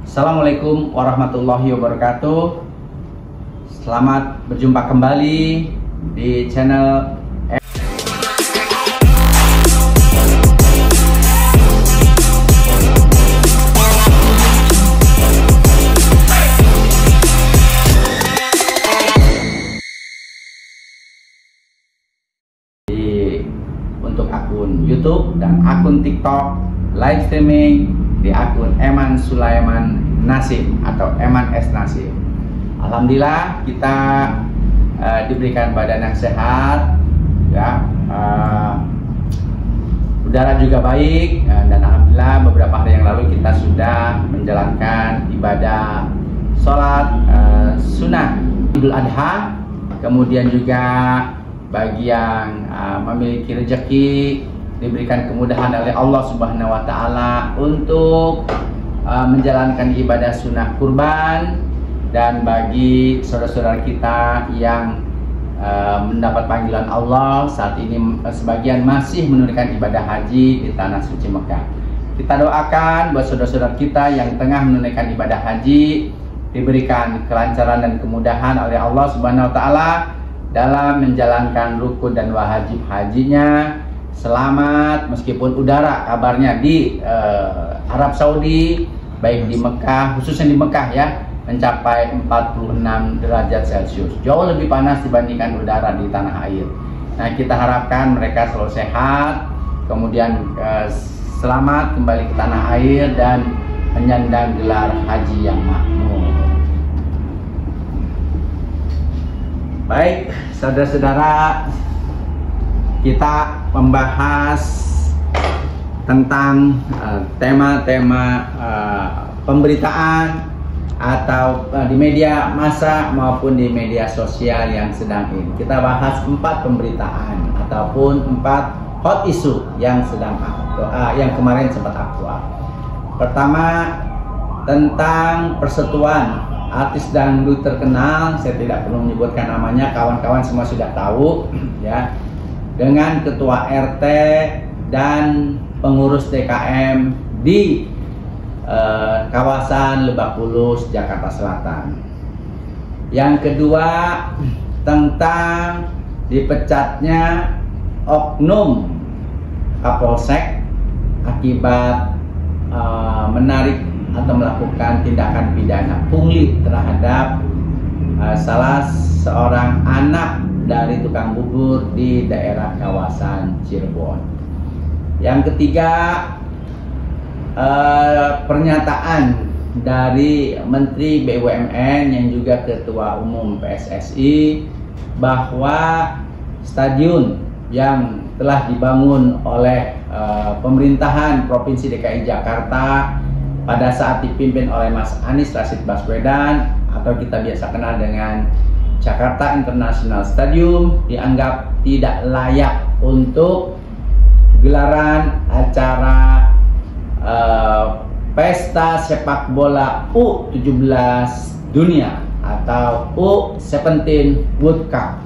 Assalamualaikum warahmatullahi wabarakatuh. Selamat berjumpa kembali di channel untuk akun YouTube dan akun TikTok live streaming di akun Eman Sulaiman Nasim atau Eman S Nasim. Alhamdulillah kita diberikan badan yang sehat, ya, udara juga baik, dan alhamdulillah beberapa hari yang lalu kita sudah menjalankan ibadah sholat sunnah Idul Adha. Kemudian juga bagi yang memiliki rezeki diberikan kemudahan oleh Allah Subhanahu wa Ta'ala untuk menjalankan ibadah sunnah kurban, dan bagi saudara-saudara kita yang mendapat panggilan Allah saat ini, sebagian masih menunaikan ibadah haji di tanah suci Mekah. Kita doakan buat saudara-saudara kita yang tengah menunaikan ibadah haji diberikan kelancaran dan kemudahan oleh Allah Subhanahu wa Ta'ala dalam menjalankan rukun dan wajib hajinya. Selamat, meskipun udara kabarnya di Arab Saudi, baik di Mekah, khususnya di Mekah ya, mencapai 46 derajat Celcius, jauh lebih panas dibandingkan udara di tanah air. Nah, kita harapkan mereka selalu sehat, kemudian selamat kembali ke tanah air dan menyandang gelar haji yang makmur. Baik, saudara-saudara, kita membahas tentang tema-tema pemberitaan atau di media massa maupun di media sosial yang sedang ini. Kita bahas 4 pemberitaan ataupun 4 hot issue yang sedang yang kemarin sempat aktual. Pertama, tentang persatuan artis dangdut terkenal, saya tidak perlu menyebutkan namanya, kawan-kawan semua sudah tahu ya, dengan ketua RT dan pengurus DKM di kawasan Lebak Bulus, Jakarta Selatan. Yang kedua, tentang dipecatnya oknum Kapolsek akibat menarik atau melakukan tindakan pidana pungli terhadap salah seorang anak dari tukang bubur di daerah kawasan Cirebon. Yang ketiga, pernyataan dari Menteri BUMN yang juga Ketua Umum PSSI bahwa stadion yang telah dibangun oleh pemerintahan Provinsi DKI Jakarta pada saat dipimpin oleh Mas Anies Rashid Baswedan atau kita biasa kenal dengan Jakarta International Stadium dianggap tidak layak untuk gelaran acara pesta sepak bola U17 dunia atau U17 World Cup,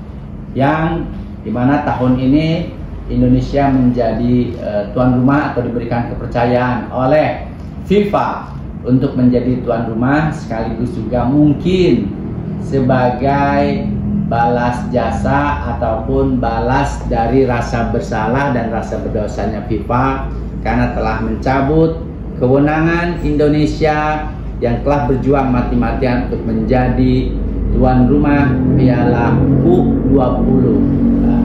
yang dimana tahun ini Indonesia menjadi tuan rumah atau diberikan kepercayaan oleh FIFA untuk menjadi tuan rumah, sekaligus juga mungkin sebagai balas jasa ataupun balas dari rasa bersalah dan rasa berdosanya FIFA karena telah mencabut kewenangan Indonesia yang telah berjuang mati-matian untuk menjadi tuan rumah Piala U20. Nah,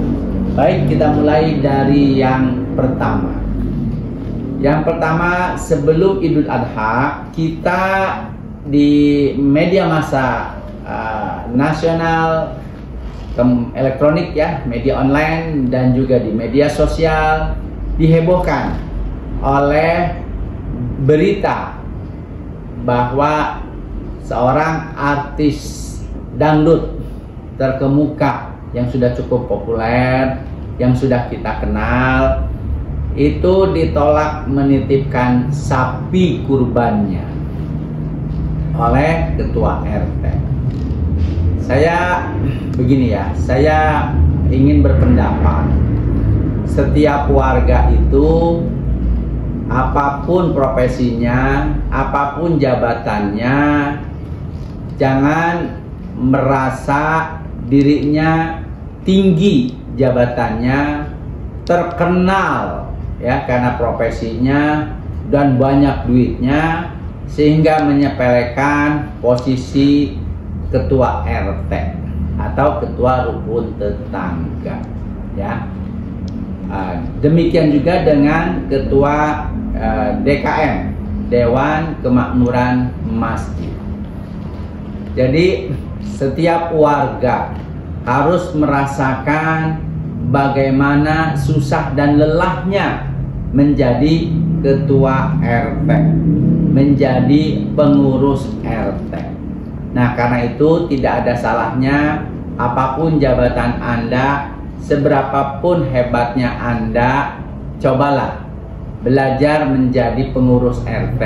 baik, kita mulai dari yang pertama. Yang pertama, sebelum Idul Adha, kita di media massa nasional, elektronik ya, media online dan juga di media sosial dihebohkan oleh berita bahwa seorang artis dangdut terkemuka yang sudah cukup populer, yang sudah kita kenal, itu ditolak menitipkan sapi kurbannya oleh ketua RT. Saya begini ya, saya ingin berpendapat, setiap warga itu apapun profesinya, apapun jabatannya, jangan merasa dirinya tinggi jabatannya, terkenal ya karena profesinya dan banyak duitnya, sehingga menyepelekan posisi ketua RT atau ketua rukun tetangga ya. Demikian juga dengan ketua DKM, Dewan Kemakmuran Masjid. Jadi setiap warga harus merasakan bagaimana susah dan lelahnya menjadi ketua RT, menjadi pengurus RT. Nah, karena itu tidak ada salahnya apapun jabatan Anda, seberapapun hebatnya Anda, cobalah belajar menjadi pengurus RT,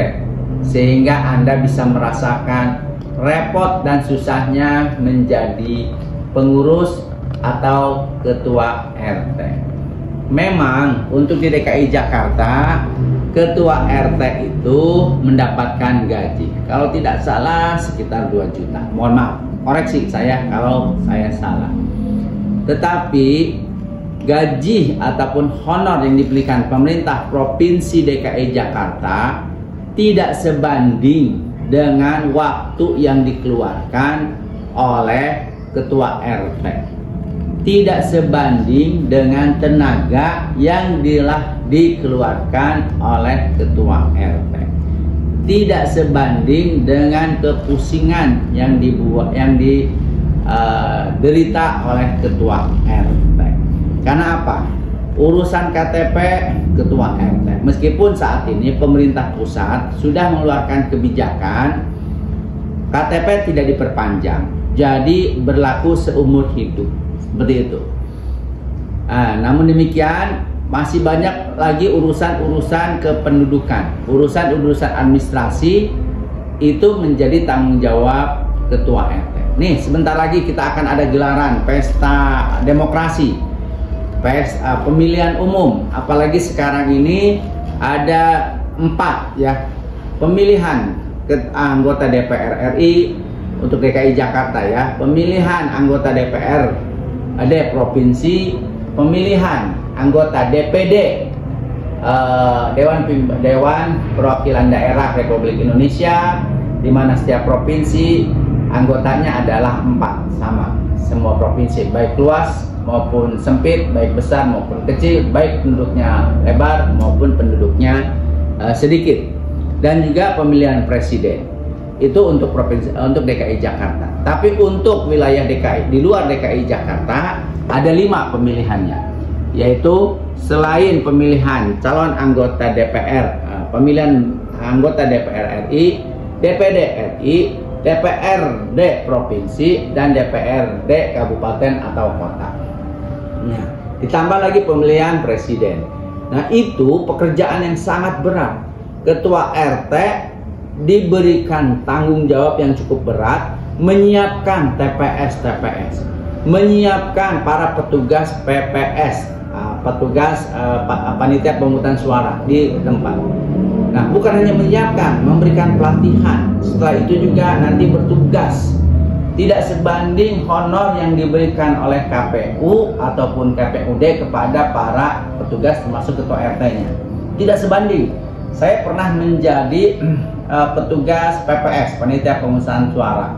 sehingga Anda bisa merasakan repot dan susahnya menjadi pengurus atau ketua RT. Memang untuk di DKI Jakarta, ketua RT itu mendapatkan gaji, kalau tidak salah sekitar 2 juta. Mohon maaf, koreksi saya kalau saya salah. Tetapi gaji ataupun honor yang diberikan pemerintah Provinsi DKI Jakarta tidak sebanding dengan waktu yang dikeluarkan oleh ketua RT, tidak sebanding dengan tenaga yang dikeluarkan oleh ketua RT, tidak sebanding dengan kepusingan yang diderita oleh ketua RT. Karena apa? Urusan KTP ketua RT, meskipun saat ini pemerintah pusat sudah mengeluarkan kebijakan KTP tidak diperpanjang, jadi berlaku seumur hidup, seperti itu. Namun demikian masih banyak lagi urusan-urusan kependudukan, urusan-urusan administrasi itu menjadi tanggung jawab ketua RT. Nih, sebentar lagi kita akan ada gelaran pesta demokrasi, pemilihan umum, apalagi sekarang ini ada 4 ya pemilihan anggota DPR RI untuk DKI Jakarta ya, pemilihan anggota DPRD provinsi, pemilihan anggota DPD Dewan Perwakilan Daerah Republik Indonesia, di mana setiap provinsi anggotanya adalah 4 sama semua provinsi, baik luas maupun sempit, baik besar maupun kecil, baik penduduknya lebar maupun penduduknya sedikit. Dan juga pemilihan presiden itu untuk provinsi, untuk DKI Jakarta. Tapi untuk wilayah DKI di luar DKI Jakarta ada 5 pemilihannya, yaitu selain pemilihan calon anggota DPR, pemilihan anggota DPR RI, DPD RI, DPRD provinsi, dan DPRD kabupaten atau kota. Nah, ditambah lagi pemilihan presiden. Nah, itu pekerjaan yang sangat berat. Ketua RT diberikan tanggung jawab yang cukup berat, menyiapkan TPS, menyiapkan para petugas PPS, petugas panitia pemungutan suara di tempat. Nah, bukan hanya menyiapkan, memberikan pelatihan, setelah itu juga nanti bertugas. Tidak sebanding honor yang diberikan oleh KPU ataupun KPUD kepada para petugas termasuk ketua RT-nya. Tidak sebanding. Saya pernah menjadi petugas PPS, panitia pemungutan suara.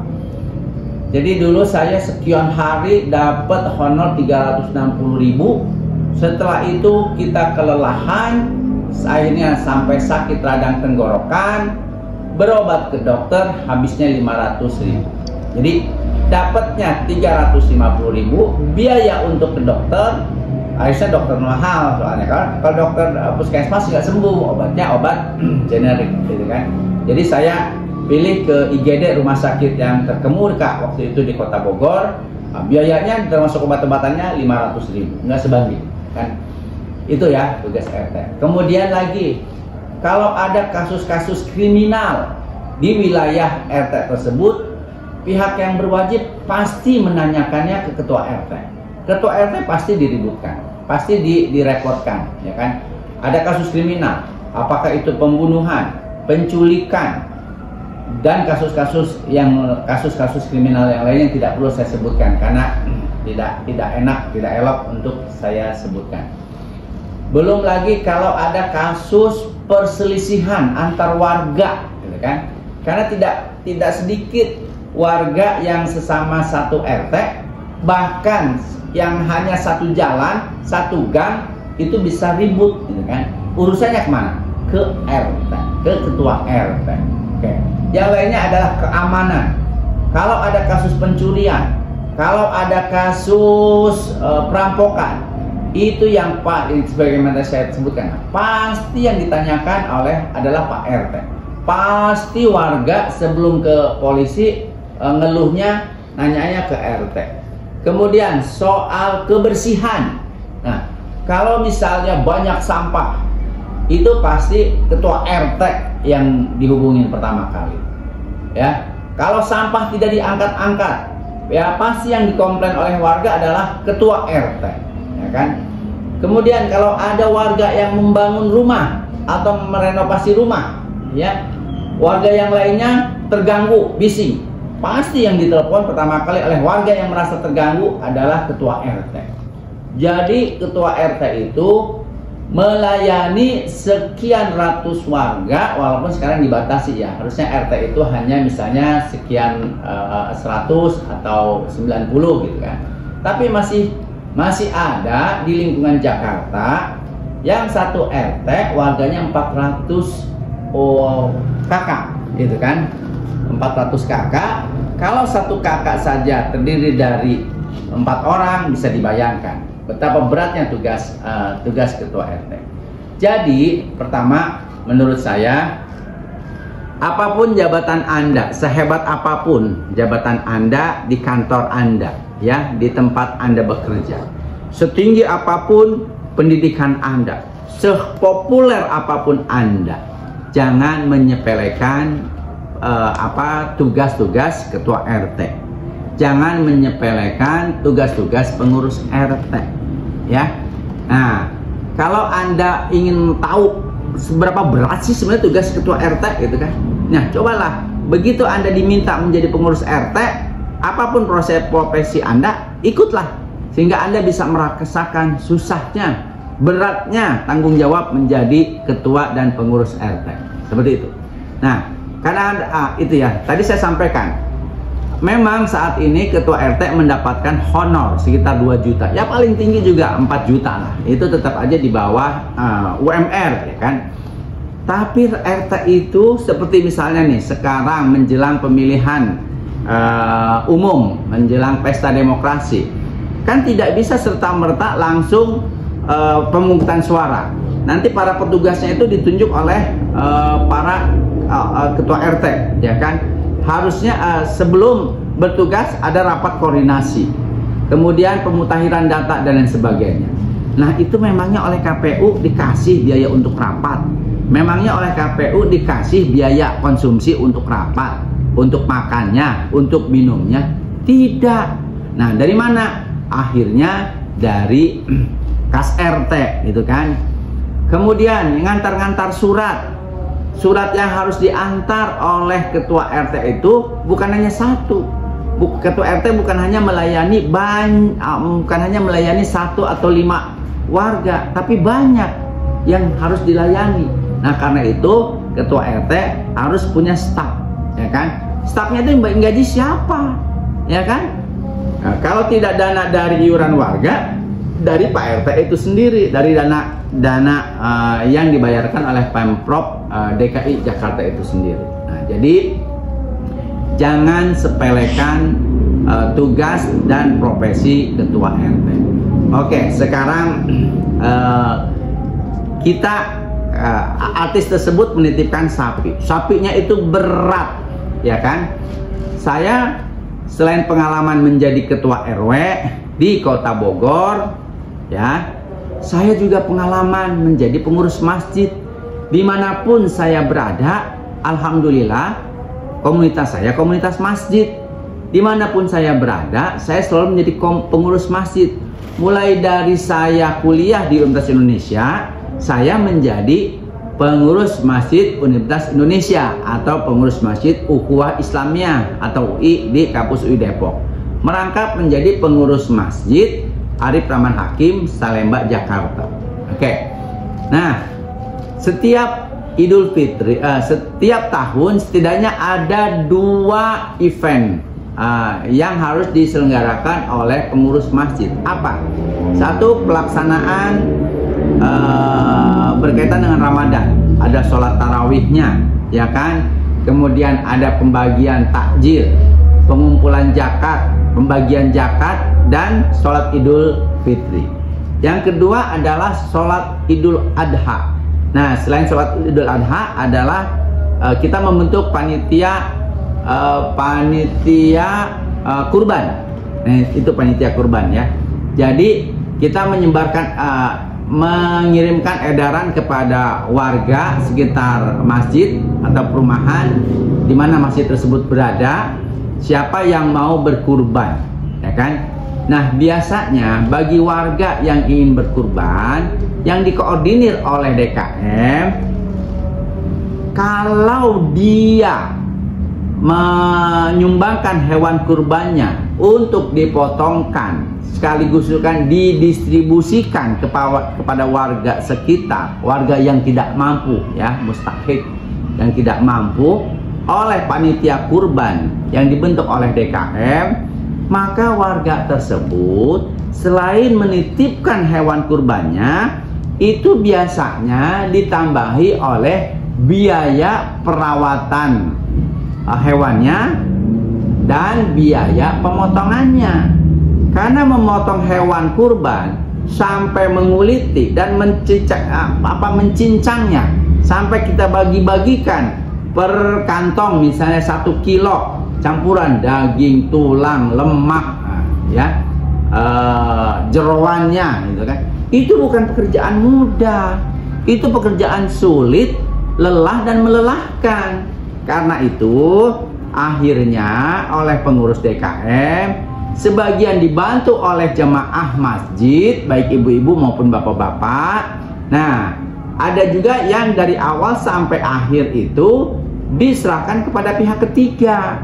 Jadi dulu saya sekian hari dapat honor 360.000. Setelah itu kita kelelahan, akhirnya sampai sakit radang tenggorokan, berobat ke dokter habisnya 500.000. Jadi dapatnya 350.000, biaya untuk ke dokter, akhirnya dokter mahal soalnya kan. Kalau dokter puskesmas nggak sembuh, obatnya obat generik gitu kan. Jadi saya pilih ke IGD, rumah sakit yang terkemuka waktu itu di Kota Bogor. Biayanya termasuk obat-obatannya 500.000, nggak sebanding kan. Itu ya tugas RT. Kemudian lagi, kalau ada kasus-kasus kriminal di wilayah RT tersebut, pihak yang berwajib pasti menanyakannya ke ketua RT. Ketua RT pasti diributkan, pasti direportkan, ya kan? Ada kasus kriminal, apakah itu pembunuhan, penculikan, dan kasus-kasus kriminal yang lain yang tidak perlu saya sebutkan karena tidak enak, tidak elok untuk saya sebutkan. Belum lagi kalau ada kasus perselisihan antar warga, gitu kan? Karena tidak sedikit warga yang sesama satu RT, bahkan yang hanya satu jalan, satu gang itu bisa ribut, gitu kan? Urusannya kemana? Ke RT, ke ketua RT. Oke. Yang lainnya adalah keamanan. Kalau ada kasus pencurian, kalau ada kasus perampokan, itu yang sebagaimana saya sebutkan, pasti yang ditanyakan adalah Pak RT. Pasti warga sebelum ke polisi ngeluhnya, nanyanya ke RT. Kemudian soal kebersihan. Nah, kalau misalnya banyak sampah, itu pasti ketua RT yang dihubungin pertama kali. Ya, kalau sampah tidak diangkat-angkat, ya pasti yang dikomplain oleh warga adalah ketua RT, ya kan? Kemudian kalau ada warga yang membangun rumah atau merenovasi rumah, ya, warga yang lainnya terganggu, bising, pasti yang ditelepon pertama kali oleh warga yang merasa terganggu adalah ketua RT. Jadi ketua RT itu melayani sekian ratus warga, walaupun sekarang dibatasi ya, harusnya RT itu hanya misalnya sekian 100 atau 90 gitu kan. Tapi masih ada di lingkungan Jakarta yang satu RT warganya 400 kakak gitu kan, 400 kakak. Kalau satu kakak saja terdiri dari 4 orang, bisa dibayangkan betapa beratnya tugas ketua RT. Jadi pertama, menurut saya, apapun jabatan Anda, sehebat apapun jabatan Anda di kantor Anda, ya, di tempat Anda bekerja, setinggi apapun pendidikan Anda, sepopuler apapun Anda, jangan menyepelekan tugas-tugas ketua RT. Jangan menyepelekan tugas-tugas pengurus RT, ya. Nah, kalau Anda ingin tahu seberapa berat sih sebenarnya tugas ketua RT, gitu kan? Nah, cobalah begitu Anda diminta menjadi pengurus RT, apapun profesi Anda, ikutlah sehingga Anda bisa merasakan susahnya, beratnya tanggung jawab menjadi ketua dan pengurus RT. Seperti itu. Nah, karena itu ya, tadi saya sampaikan. Memang saat ini ketua RT mendapatkan honor sekitar 2 juta. Ya paling tinggi juga 4 juta lah. Itu tetap aja di bawah UMR, ya kan. Tapi RT itu seperti misalnya nih, sekarang menjelang pemilihan umum, menjelang pesta demokrasi, kan tidak bisa serta-merta langsung pemungutan suara. Nanti para petugasnya itu ditunjuk oleh para ketua RT, ya kan. Harusnya sebelum bertugas ada rapat koordinasi, kemudian pemutakhiran data dan lain sebagainya. Nah, itu memangnya oleh KPU dikasih biaya untuk rapat, memangnya oleh KPU dikasih biaya konsumsi untuk rapat, untuk makannya, untuk minumnya? Tidak. Nah, dari mana? Akhirnya dari kas RT, gitu kan. Kemudian ngantar-ngantar surat yang harus diantar oleh ketua RT itu bukan hanya satu. Ketua RT bukan hanya melayani bukan hanya melayani 1 atau 5 warga, tapi banyak yang harus dilayani. Nah, karena itu ketua RT harus punya staf, ya kan? Stafnya itu yang gaji siapa, ya kan? Nah, kalau tidak dana dari iuran warga, dari Pak RT itu sendiri, dari dana yang dibayarkan oleh Pemprov DKI Jakarta itu sendiri. Nah, jadi jangan sepelekan tugas dan profesi ketua RT. Oke, sekarang artis tersebut menitipkan sapi. Sapinya itu berat, ya kan? Saya selain pengalaman menjadi ketua RW di Kota Bogor, ya, saya juga pengalaman menjadi pengurus masjid. Dimanapun saya berada, alhamdulillah komunitas saya komunitas masjid. Dimanapun saya berada, saya selalu menjadi pengurus masjid. Mulai dari saya kuliah di Universitas Indonesia, saya menjadi pengurus Masjid Universitas Indonesia atau pengurus Masjid Ukhuwah Islamiyah atau UI di kampus UI Depok, merangkap menjadi pengurus Masjid Arif Rahman Hakim Salemba Jakarta. Oke. Nah, setiap Idul Fitri, setiap tahun setidaknya ada 2 event yang harus diselenggarakan oleh pengurus masjid. Apa? Satu, pelaksanaan berkaitan dengan Ramadan, ada sholat tarawihnya, ya kan? Kemudian ada pembagian takjil, pengumpulan zakat, pembagian zakat, dan sholat Idul Fitri. Yang kedua adalah sholat Idul Adha. Nah, selain sholat Idul Adha adalah kita membentuk panitia kurban. Nah, itu panitia kurban ya. Jadi kita mengirimkan edaran kepada warga sekitar masjid atau perumahan di mana masjid tersebut berada, siapa yang mau berkurban, ya kan? Nah, biasanya bagi warga yang ingin berkurban, yang dikoordinir oleh DKM, kalau dia menyumbangkan hewan kurbannya untuk dipotongkan sekaligus kan didistribusikan kepada warga sekitar, warga yang tidak mampu, ya, mustahik, yang tidak mampu, oleh panitia kurban yang dibentuk oleh DKM, maka warga tersebut selain menitipkan hewan kurbannya, itu biasanya ditambahi oleh biaya perawatan hewannya dan biaya pemotongannya. Karena memotong hewan kurban sampai menguliti dan mencincangnya sampai kita bagi-bagikan per kantong, misalnya 1 kilo campuran daging, tulang, lemak, ya, jeroannya, gitu kan. Itu bukan pekerjaan mudah, itu pekerjaan sulit, lelah dan melelahkan. Karena itu akhirnya oleh pengurus DKM, sebagian dibantu oleh jemaah masjid, baik ibu-ibu maupun bapak-bapak. Nah, ada juga yang dari awal sampai akhir itu diserahkan kepada pihak ketiga.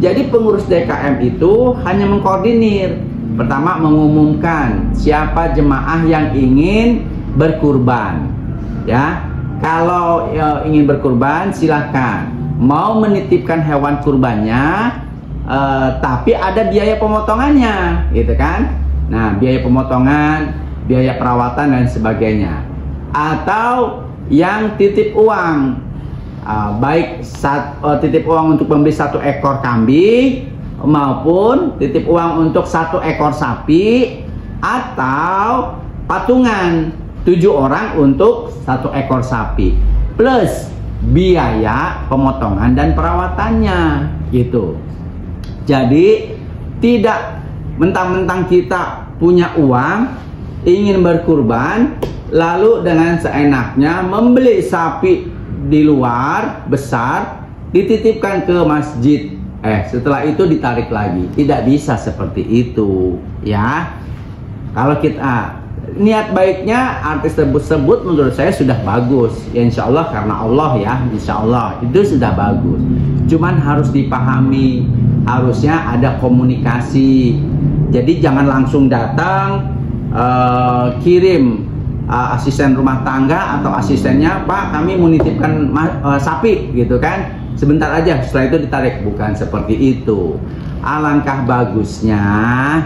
Jadi pengurus DKM itu hanya mengkoordinir. Pertama, mengumumkan siapa jemaah yang ingin berkurban, ya. Kalau ingin berkurban silahkan. Mau menitipkan hewan kurbannya, tapi ada biaya pemotongannya, gitu kan? Nah, biaya pemotongan, biaya perawatan dan sebagainya. Atau yang titip uang, baik titip uang untuk membeli 1 ekor kambing maupun titip uang untuk 1 ekor sapi, atau patungan 7 orang untuk 1 ekor sapi plus biaya pemotongan dan perawatannya, gitu. Jadi tidak mentang-mentang kita punya uang ingin berkurban lalu dengan seenaknya membeli sapi di luar besar dititipkan ke masjid, setelah itu ditarik lagi. Tidak bisa seperti itu, ya. Kalau kita niat baiknya artis tersebut menurut saya sudah bagus, ya, insya Allah karena Allah, ya, insya Allah itu sudah bagus. Cuman harus dipahami, harusnya ada komunikasi. Jadi jangan langsung datang kirim asisten rumah tangga atau asistennya, Pak kami menitipkan sapi, gitu kan, sebentar aja setelah itu ditarik. Bukan seperti itu. Alangkah bagusnya,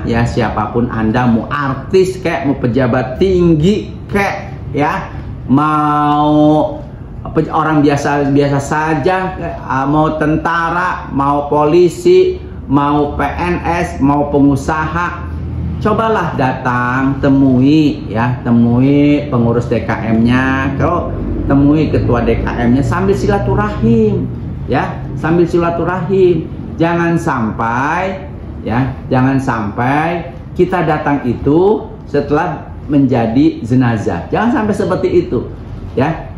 ya, siapapun Anda, mau artis kayak, mau pejabat tinggi kayak, ya, mau orang biasa saja, mau tentara, mau polisi, mau PNS, mau pengusaha, cobalah datang, temui, ya, temui pengurus DKM-nya, kalau temui ketua DKM-nya sambil silaturahim, ya, sambil silaturahim. Jangan sampai, ya, jangan sampai kita datang itu setelah menjadi jenazah. Jangan sampai seperti itu, ya.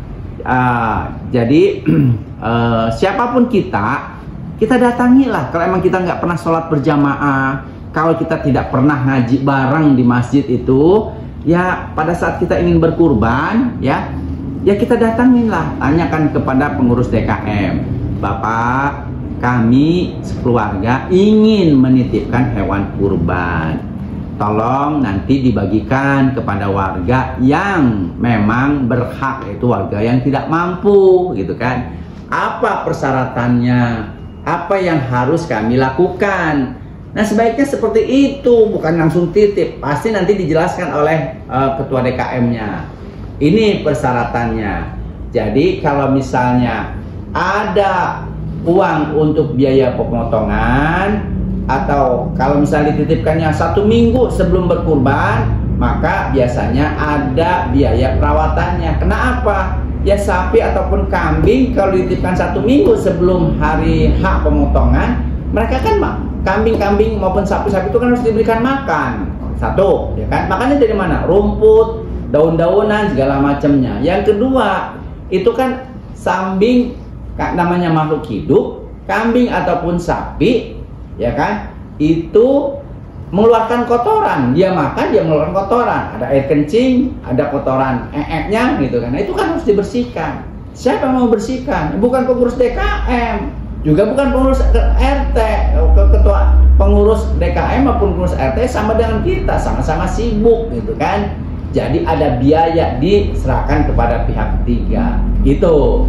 Jadi siapapun kita datangilah. Kalau emang kita nggak pernah sholat berjamaah, kalau kita tidak pernah ngaji bareng di masjid itu, ya, pada saat kita ingin berkurban, ya, ya kita datangin lah, tanyakan kepada pengurus DKM, Bapak, kami sekeluarga ingin menitipkan hewan kurban, tolong nanti dibagikan kepada warga yang memang berhak, yaitu warga yang tidak mampu, gitu kan. Apa persyaratannya, apa yang harus kami lakukan. Nah, sebaiknya seperti itu, bukan langsung titip, pasti nanti dijelaskan oleh ketua DKM-nya. Ini persyaratannya. Jadi kalau misalnya ada uang untuk biaya pemotongan, atau kalau misalnya dititipkannya 1 minggu sebelum berkurban, maka biasanya ada biaya perawatannya. Kenapa? Ya sapi ataupun kambing kalau dititipkan 1 minggu sebelum hari hak pemotongan, mereka kan kambing-kambing maupun sapi-sapi itu kan harus diberikan makan. Satu, ya kan? Makannya dari mana? Rumput, daun-daunan, segala macamnya. Yang kedua, itu kan sambing, namanya makhluk hidup, kambing ataupun sapi, ya kan, itu mengeluarkan kotoran. Dia makan, dia mengeluarkan kotoran. Ada air kencing, ada kotoran nya, gitu kan. Nah, itu kan harus dibersihkan. Siapa yang mau bersihkan? Bukan pengurus DKM, juga bukan pengurus RT. Ketua pengurus DKM maupun pengurus RT sama dengan kita, sama-sama sibuk, gitu kan. Jadi ada biaya diserahkan kepada pihak ketiga. Gitu.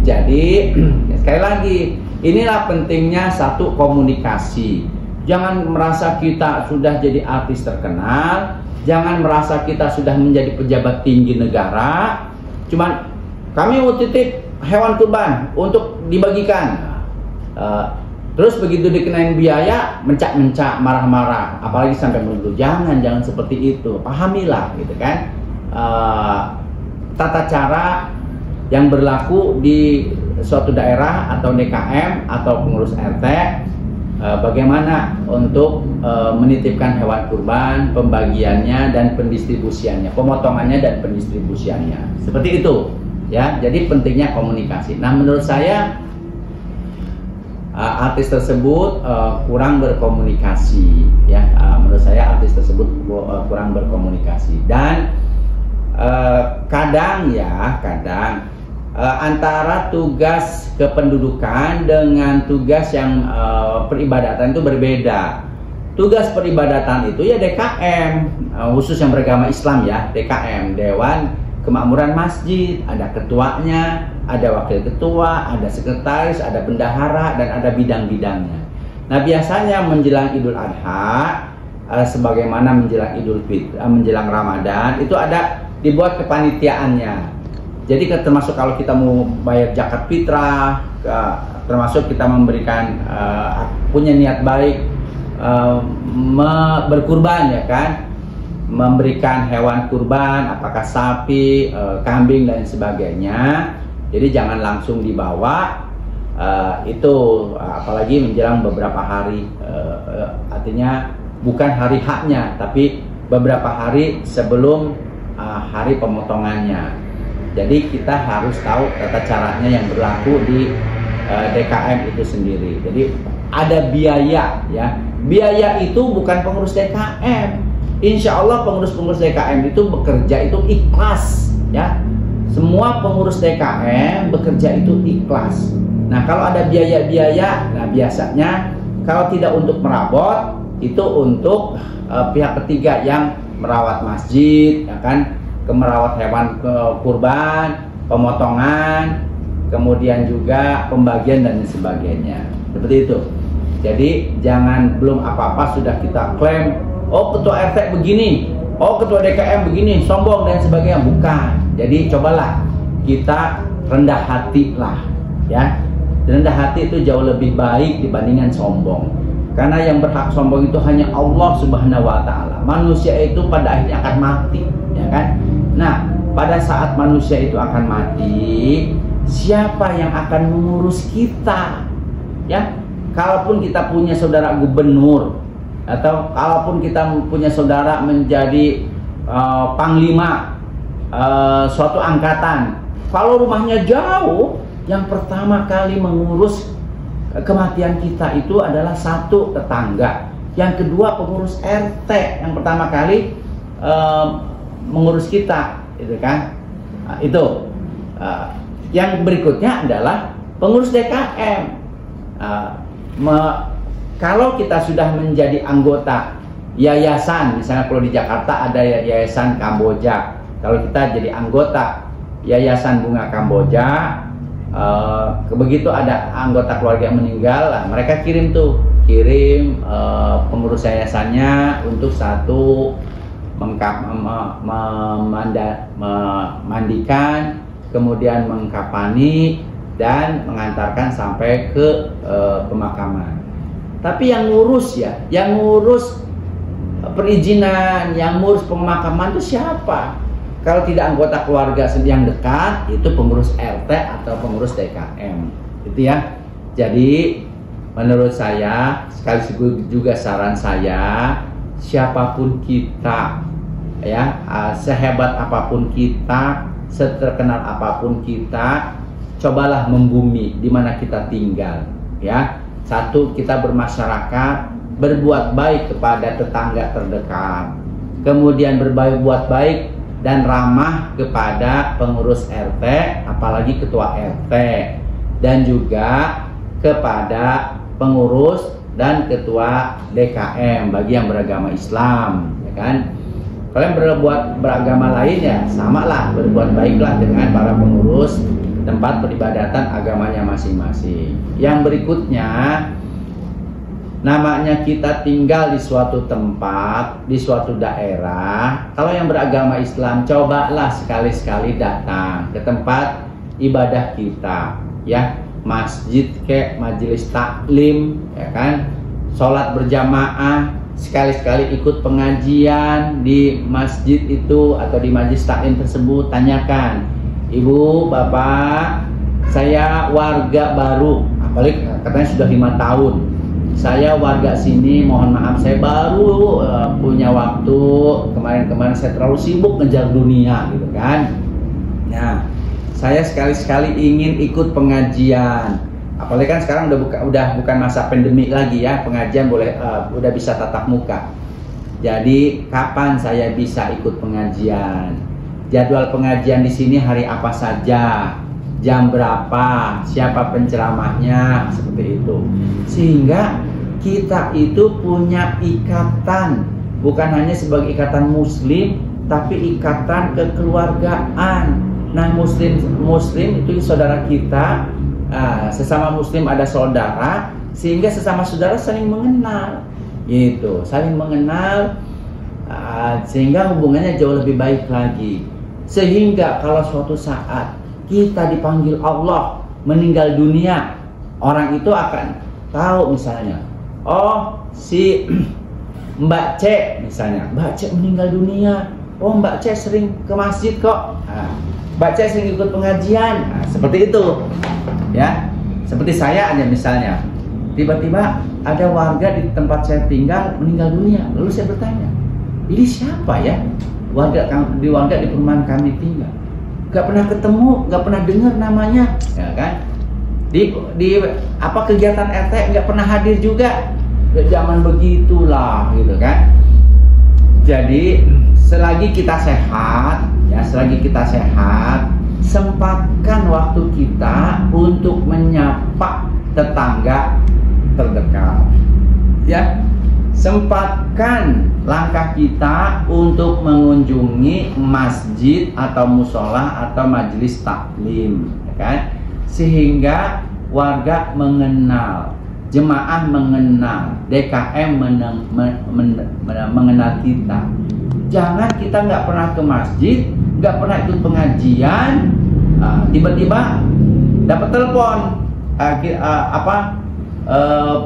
Jadi sekali lagi, inilah pentingnya satu komunikasi. Jangan merasa kita sudah jadi artis terkenal, jangan merasa kita sudah menjadi pejabat tinggi negara. Cuman kami mau titip hewan kurban untuk dibagikan. Terus begitu dikenain biaya, mencak-mencak, marah-marah, apalagi sampai menuduh. Jangan seperti itu. Pahamilah, gitu kan, tata cara yang berlaku di suatu daerah atau DKM atau pengurus RT, bagaimana untuk menitipkan hewan kurban, pembagiannya dan pendistribusiannya, pemotongannya dan pendistribusiannya. Seperti itu, ya. Jadi pentingnya komunikasi. Nah, menurut saya artis tersebut kurang berkomunikasi, ya. Menurut saya artis tersebut kurang berkomunikasi, dan kadang antara tugas kependudukan dengan tugas yang peribadatan itu berbeda. Tugas peribadatan itu ya DKM, khusus yang beragama Islam, ya, DKM, Dewan Kemakmuran Masjid, ada ketuanya, ada wakil ketua, ada sekretaris, ada bendahara, dan ada bidang-bidangnya. Nah, biasanya menjelang Idul Adha, sebagaimana menjelang Idul Fitri, menjelang Ramadan, itu ada dibuat kepanitiaannya. Jadi termasuk kalau kita mau bayar zakat fitrah, termasuk kita memberikan punya niat baik berkurban, ya kan, memberikan hewan kurban, apakah sapi, kambing dan sebagainya. Jadi jangan langsung dibawa itu, apalagi menjelang beberapa hari, artinya bukan hari haknya, tapi beberapa hari sebelum hari pemotongannya. Jadi kita harus tahu tata caranya yang berlaku di DKM itu sendiri. Jadi ada biaya, ya. Biaya itu bukan pengurus DKM. Insya Allah pengurus-pengurus DKM itu bekerja itu ikhlas, ya. Semua pengurus DKM bekerja itu ikhlas. Nah, kalau ada biaya-biaya, nah biasanya kalau tidak untuk merabot, itu untuk pihak ketiga yang merawat masjid, ya kan, merawat hewan kurban, pemotongan, kemudian juga pembagian dan sebagainya. Seperti itu. Jadi jangan belum apa-apa sudah kita klaim, oh ketua RT begini, oh ketua DKM begini, sombong dan sebagainya. Bukan. Jadi cobalah kita rendah hati lah, ya. Rendah hati itu jauh lebih baik dibandingkan sombong. Karena yang berhak sombong itu hanya Allah Subhanahu wa Ta'ala. Manusia itu pada akhirnya akan mati, ya kan? Nah, pada saat manusia itu akan mati, siapa yang akan mengurus kita? Ya, kalaupun kita punya saudara gubernur, atau kalaupun kita punya saudara menjadi panglima suatu angkatan, kalau rumahnya jauh, yang pertama kali mengurus kematian kita itu adalah satu, tetangga. Yang kedua, pengurus RT yang pertama kali mengurus kita, itu kan. Nah, itu. Yang berikutnya adalah pengurus DKM. Kalau kita sudah menjadi anggota yayasan, misalnya kalau di Jakarta ada yayasan Kamboja, kalau kita jadi anggota yayasan Bunga Kamboja, begitu ada anggota keluarga yang meninggal, mereka kirim pengurus yayasannya untuk satu memandikan, kemudian mengkafani dan mengantarkan sampai ke pemakaman. Tapi yang ngurus perizinan, yang ngurus pemakaman itu siapa? Kalau tidak anggota keluarga yang dekat, itu pengurus RT atau pengurus DKM, gitu ya. Jadi menurut saya, sekaligus juga saran saya, siapapun kita, ya, sehebat apapun kita, seterkenal apapun kita, cobalah membumi di mana kita tinggal, ya. Satu, kita bermasyarakat, berbuat baik kepada tetangga terdekat, kemudian berbuat baik dan ramah kepada pengurus RT, apalagi ketua RT, dan juga kepada pengurus dan ketua DKM bagi yang beragama Islam, ya kan. Kalian beragama lain ya samalah, berbuat baiklah dengan para pengurus tempat peribadatan agamanya masing-masing. Yang berikutnya, namanya kita tinggal di suatu tempat, di suatu daerah. Kalau yang beragama Islam, cobalah sekali-sekali datang ke tempat ibadah kita, ya, masjid ke majelis taklim, ya kan, sholat berjamaah, sekali-sekali ikut pengajian di masjid itu atau di majelis taklim tersebut. Tanyakan, ibu, bapak, saya warga baru, apalagi katanya sudah 5 tahun, saya warga sini, mohon maaf saya baru punya waktu, kemarin saya terlalu sibuk ngejar dunia, gitu kan. Nah, saya sekali-sekali ingin ikut pengajian, apalagi kan sekarang udah bukan masa pandemi lagi ya, pengajian udah bisa tatap muka. Jadi kapan saya bisa ikut pengajian? Jadwal pengajian di sini hari apa saja, jam berapa, siapa penceramahnya, seperti itu. Sehingga kita itu punya ikatan, bukan hanya sebagai ikatan muslim, tapi ikatan kekeluargaan. Nah, muslim itu saudara kita, sesama muslim ada saudara, sehingga sesama saudara saling mengenal, gitu, saling mengenal, sehingga hubungannya jauh lebih baik lagi. Sehingga kalau suatu saat kita dipanggil Allah meninggal dunia, orang itu akan tahu, misalnya, oh si Mbak C, misalnya, Mbak C meninggal dunia, oh Mbak C sering ke masjid kok, Mbak C sering ikut pengajian, seperti itu, ya. Seperti saya aja misalnya, tiba-tiba ada warga di tempat saya tinggal meninggal dunia, lalu saya bertanya, ini siapa ya? Warga di perumahan kami tinggal, gak pernah ketemu, gak pernah dengar namanya, ya kan? Di apa kegiatan RT gak pernah hadir juga, zaman begitulah, gitu kan? Jadi selagi kita sehat, ya, selagi kita sehat, sempatkan waktu kita untuk menyapa tetangga terdekat, ya. Sempatkan langkah kita untuk mengunjungi masjid atau musola atau majelis taklim, ya kan? Sehingga warga mengenal, jemaah mengenal, DKM mengenal kita. Jangan kita nggak pernah ke masjid, nggak pernah ikut pengajian, tiba-tiba dapat telepon,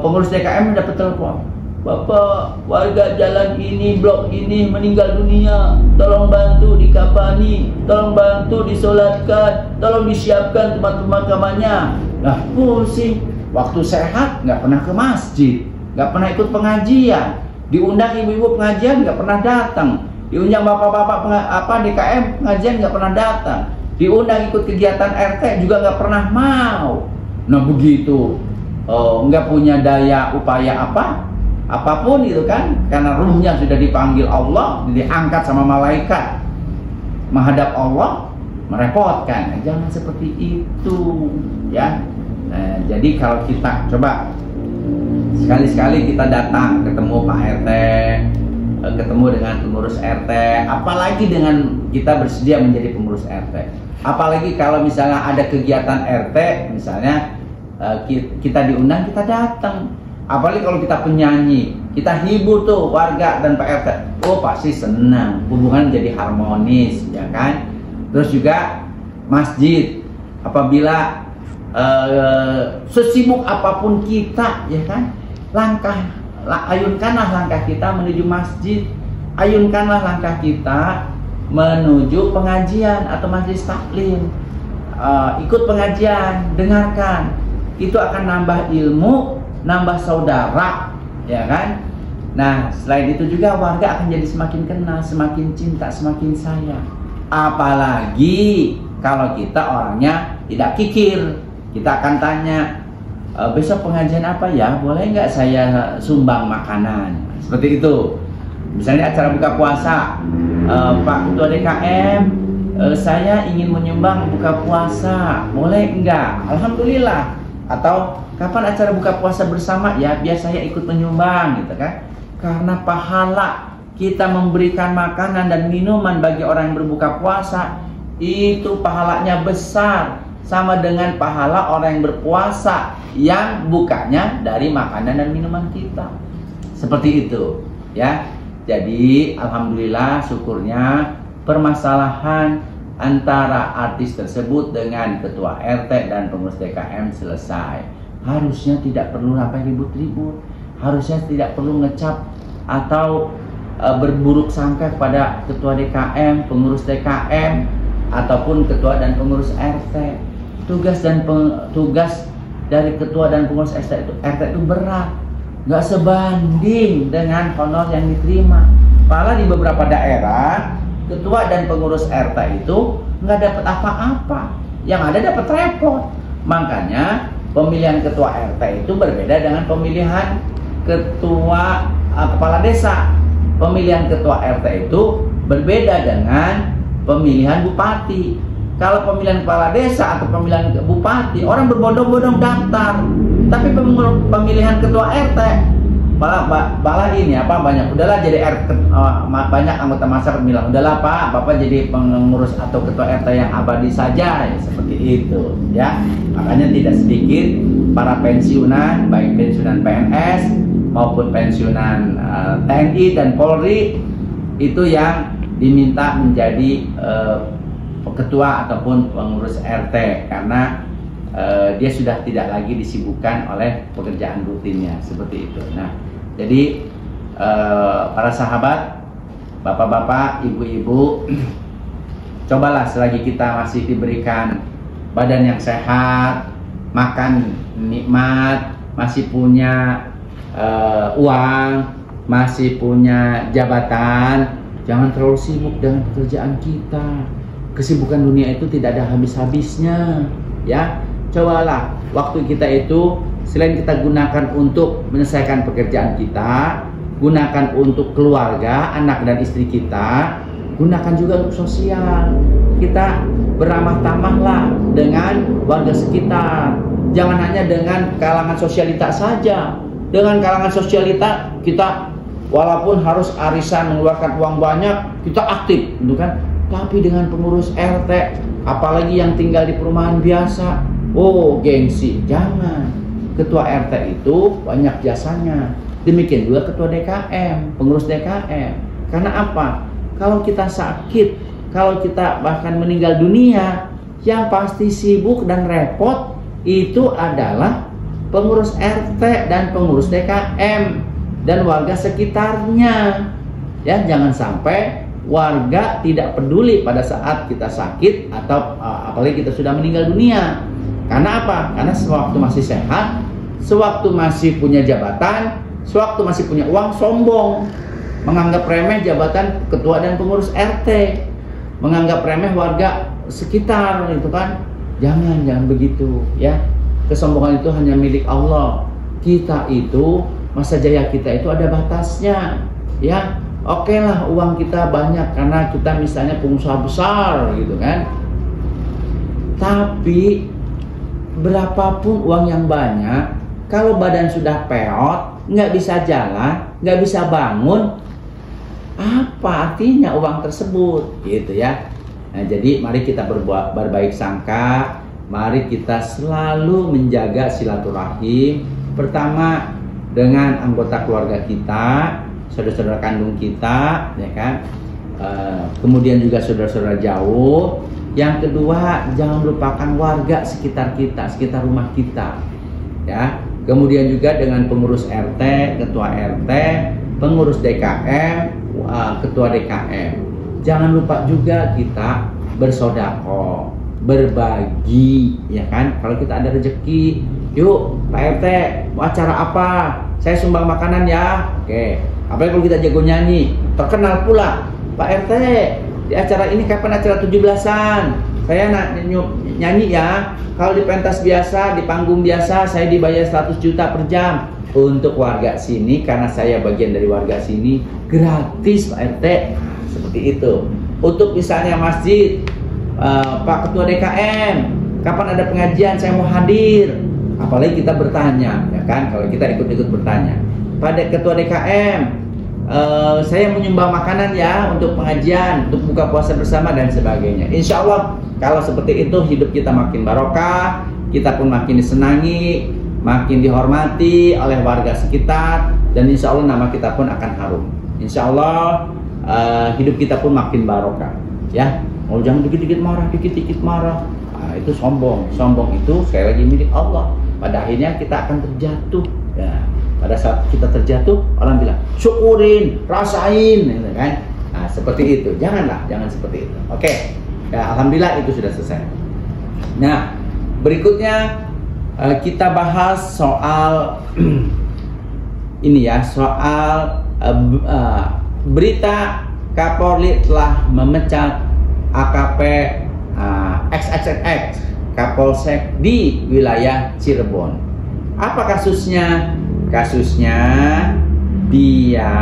pengurus DKM dapat telepon, Bapak, warga jalan ini, blok ini meninggal dunia, tolong bantu dikafani, tolong bantu disolatkan, tolong disiapkan tempat pemakamannya. Nah, pusing. Waktu sehat nggak pernah ke masjid, nggak pernah ikut pengajian, diundang ibu-ibu pengajian nggak pernah datang, diundang bapak-bapak DKM pengajian nggak pernah datang, diundang ikut kegiatan RT juga nggak pernah mau. Nah begitu, nggak punya daya upaya apapun itu kan, karena ruhnya sudah dipanggil Allah, diangkat sama malaikat menghadap Allah. merepotkan. Jangan seperti itu ya. Nah, jadi kalau kita coba sekali-sekali kita datang ketemu Pak RT, ketemu dengan pengurus RT, apalagi dengan kita bersedia menjadi pengurus RT, apalagi kalau misalnya ada kegiatan RT misalnya, kita diundang, kita datang. Apalagi kalau kita penyanyi, kita hibur tuh warga dan Pak RT, oh pasti senang, hubungan jadi harmonis ya kan. Terus juga masjid, apabila sesibuk apapun kita ya kan, ayunkanlah langkah kita menuju masjid, ayunkanlah langkah kita menuju pengajian atau majelis taklim, ikut pengajian, dengarkan, itu akan nambah ilmu, nambah saudara ya kan. Nah selain itu juga warga akan jadi semakin kenal, semakin cinta, semakin sayang. Apalagi kalau kita orangnya tidak kikir, kita akan tanya, besok pengajian apa ya, boleh nggak saya sumbang makanan, seperti itu. Misalnya acara buka puasa, Pak Ketua DKM, saya ingin menyumbang buka puasa, boleh nggak? Alhamdulillah. Atau kapan acara buka puasa bersama ya, biar saya ikut menyumbang gitu kan. Karena pahala kita memberikan makanan dan minuman bagi orang yang berbuka puasa, itu pahalanya besar, sama dengan pahala orang yang berpuasa yang bukanya dari makanan dan minuman kita. Seperti itu ya. Jadi alhamdulillah, syukurnya permasalahan antara artis tersebut dengan ketua RT dan pengurus DKM selesai. Harusnya tidak perlu sampai ribut-ribut, harusnya tidak perlu ngecap atau berburuk sangka kepada ketua DKM, pengurus DKM, ataupun ketua dan pengurus RT. Tugas dari ketua dan pengurus RT itu berat, nggak sebanding dengan honor yang diterima. Malah di beberapa daerah ketua dan pengurus RT itu nggak dapat apa-apa, yang ada dapat repot. Makanya pemilihan ketua RT itu berbeda dengan pemilihan ketua kepala desa. Pemilihan ketua RT itu berbeda dengan pemilihan bupati. Kalau pemilihan kepala desa atau pemilihan bupati, orang berbondong-bondong daftar. Tapi pemilihan ketua RT malah ini apa, banyak udahlah jadi banyak anggota masyarakat bilang udahlah Pak, Bapak jadi pengurus atau ketua RT yang abadi saja ya, seperti itu ya. Makanya tidak sedikit para pensiunan, baik pensiunan PNS maupun pensiunan TNI dan Polri itu yang diminta menjadi ketua ataupun pengurus RT karena dia sudah tidak lagi disibukkan oleh pekerjaan rutinnya, seperti itu. Nah, jadi para sahabat, bapak-bapak, ibu-ibu, cobalah selagi kita masih diberikan badan yang sehat, makan nikmat, masih punya uang, masih punya jabatan, jangan terlalu sibuk dengan pekerjaan kita. Kesibukan dunia itu tidak ada habis-habisnya ya. Cobalah waktu kita itu selain kita gunakan untuk menyelesaikan pekerjaan kita, gunakan untuk keluarga, anak dan istri kita, gunakan juga untuk sosial. Kita beramah tamahlah dengan warga sekitar. Jangan hanya dengan kalangan sosialita saja. Dengan kalangan sosialita kita walaupun harus arisan mengeluarkan uang banyak, kita aktif gitu kan. Tapi dengan pengurus RT, apalagi yang tinggal di perumahan biasa, oh gengsi, jangan. Ketua RT itu banyak jasanya. Demikian juga ketua DKM, pengurus DKM. Karena apa? Kalau kita sakit, kalau kita bahkan meninggal dunia, yang pasti sibuk dan repot itu adalah pengurus RT dan pengurus DKM dan warga sekitarnya. Ya, jangan sampai warga tidak peduli pada saat kita sakit atau apalagi kita sudah meninggal dunia. Karena apa? Karena sewaktu masih sehat, sewaktu masih punya jabatan, sewaktu masih punya uang, sombong, menganggap remeh jabatan ketua dan pengurus RT, menganggap remeh warga sekitar, itu kan. Jangan begitu ya. Kesombongan itu hanya milik Allah. Kita itu, masa jaya kita itu ada batasnya ya. Oke lah uang kita banyak karena kita misalnya pengusaha besar gitu kan, Tapi berapapun uang yang banyak, kalau badan sudah peot, nggak bisa jalan, nggak bisa bangun, apa artinya uang tersebut, gitu ya. Nah, jadi mari kita berbaik sangka, mari kita selalu menjaga silaturahim. Pertama dengan anggota keluarga kita, saudara-saudara kandung kita, ya kan. Kemudian juga saudara-saudara jauh. Yang kedua, jangan lupakan warga sekitar kita, sekitar rumah kita, ya. Kemudian juga dengan pengurus RT, ketua RT, pengurus DKM, ketua DKM. Jangan lupa juga kita bersedekah, berbagi, ya kan. Kalau kita ada rezeki, yuk Pak RT, mau acara apa? Saya sumbang makanan ya. Oke. Apalagi kalau kita jago nyanyi, terkenal pula, Pak RT, di acara ini kapan acara 17-an? Saya nyanyi ya. Kalau di pentas biasa, di panggung biasa, saya dibayar 100 juta per jam. Untuk warga sini, karena saya bagian dari warga sini, gratis Pak RT. Seperti itu. Untuk misalnya masjid, Pak Ketua DKM, kapan ada pengajian saya mau hadir. Apalagi kita bertanya, ya kan? Kalau kita ikut-ikut bertanya, pada Ketua DKM, saya menyumbang makanan ya untuk pengajian, untuk buka puasa bersama dan sebagainya. Insya Allah kalau seperti itu hidup kita makin barokah, kita pun makin disenangi, makin dihormati oleh warga sekitar, dan insya Allah nama kita pun akan harum. Insya Allah hidup kita pun makin barokah, ya. Oh, jangan dikit-dikit marah, dikit-dikit marah. Nah, itu sombong. Sombong itu sekali lagi milik Allah. Pada akhirnya kita akan terjatuh. Ya. Pada saat kita terjatuh, orang bilang syukurin, rasain, gitu kan? Nah, seperti itu. Janganlah, jangan seperti itu. Oke. Ya, alhamdulillah itu sudah selesai. Nah, berikutnya kita bahas soal ini ya, soal berita Kapolri telah memecat AKP XXX Kapolsek di wilayah Cirebon. Apa kasusnya? Kasusnya dia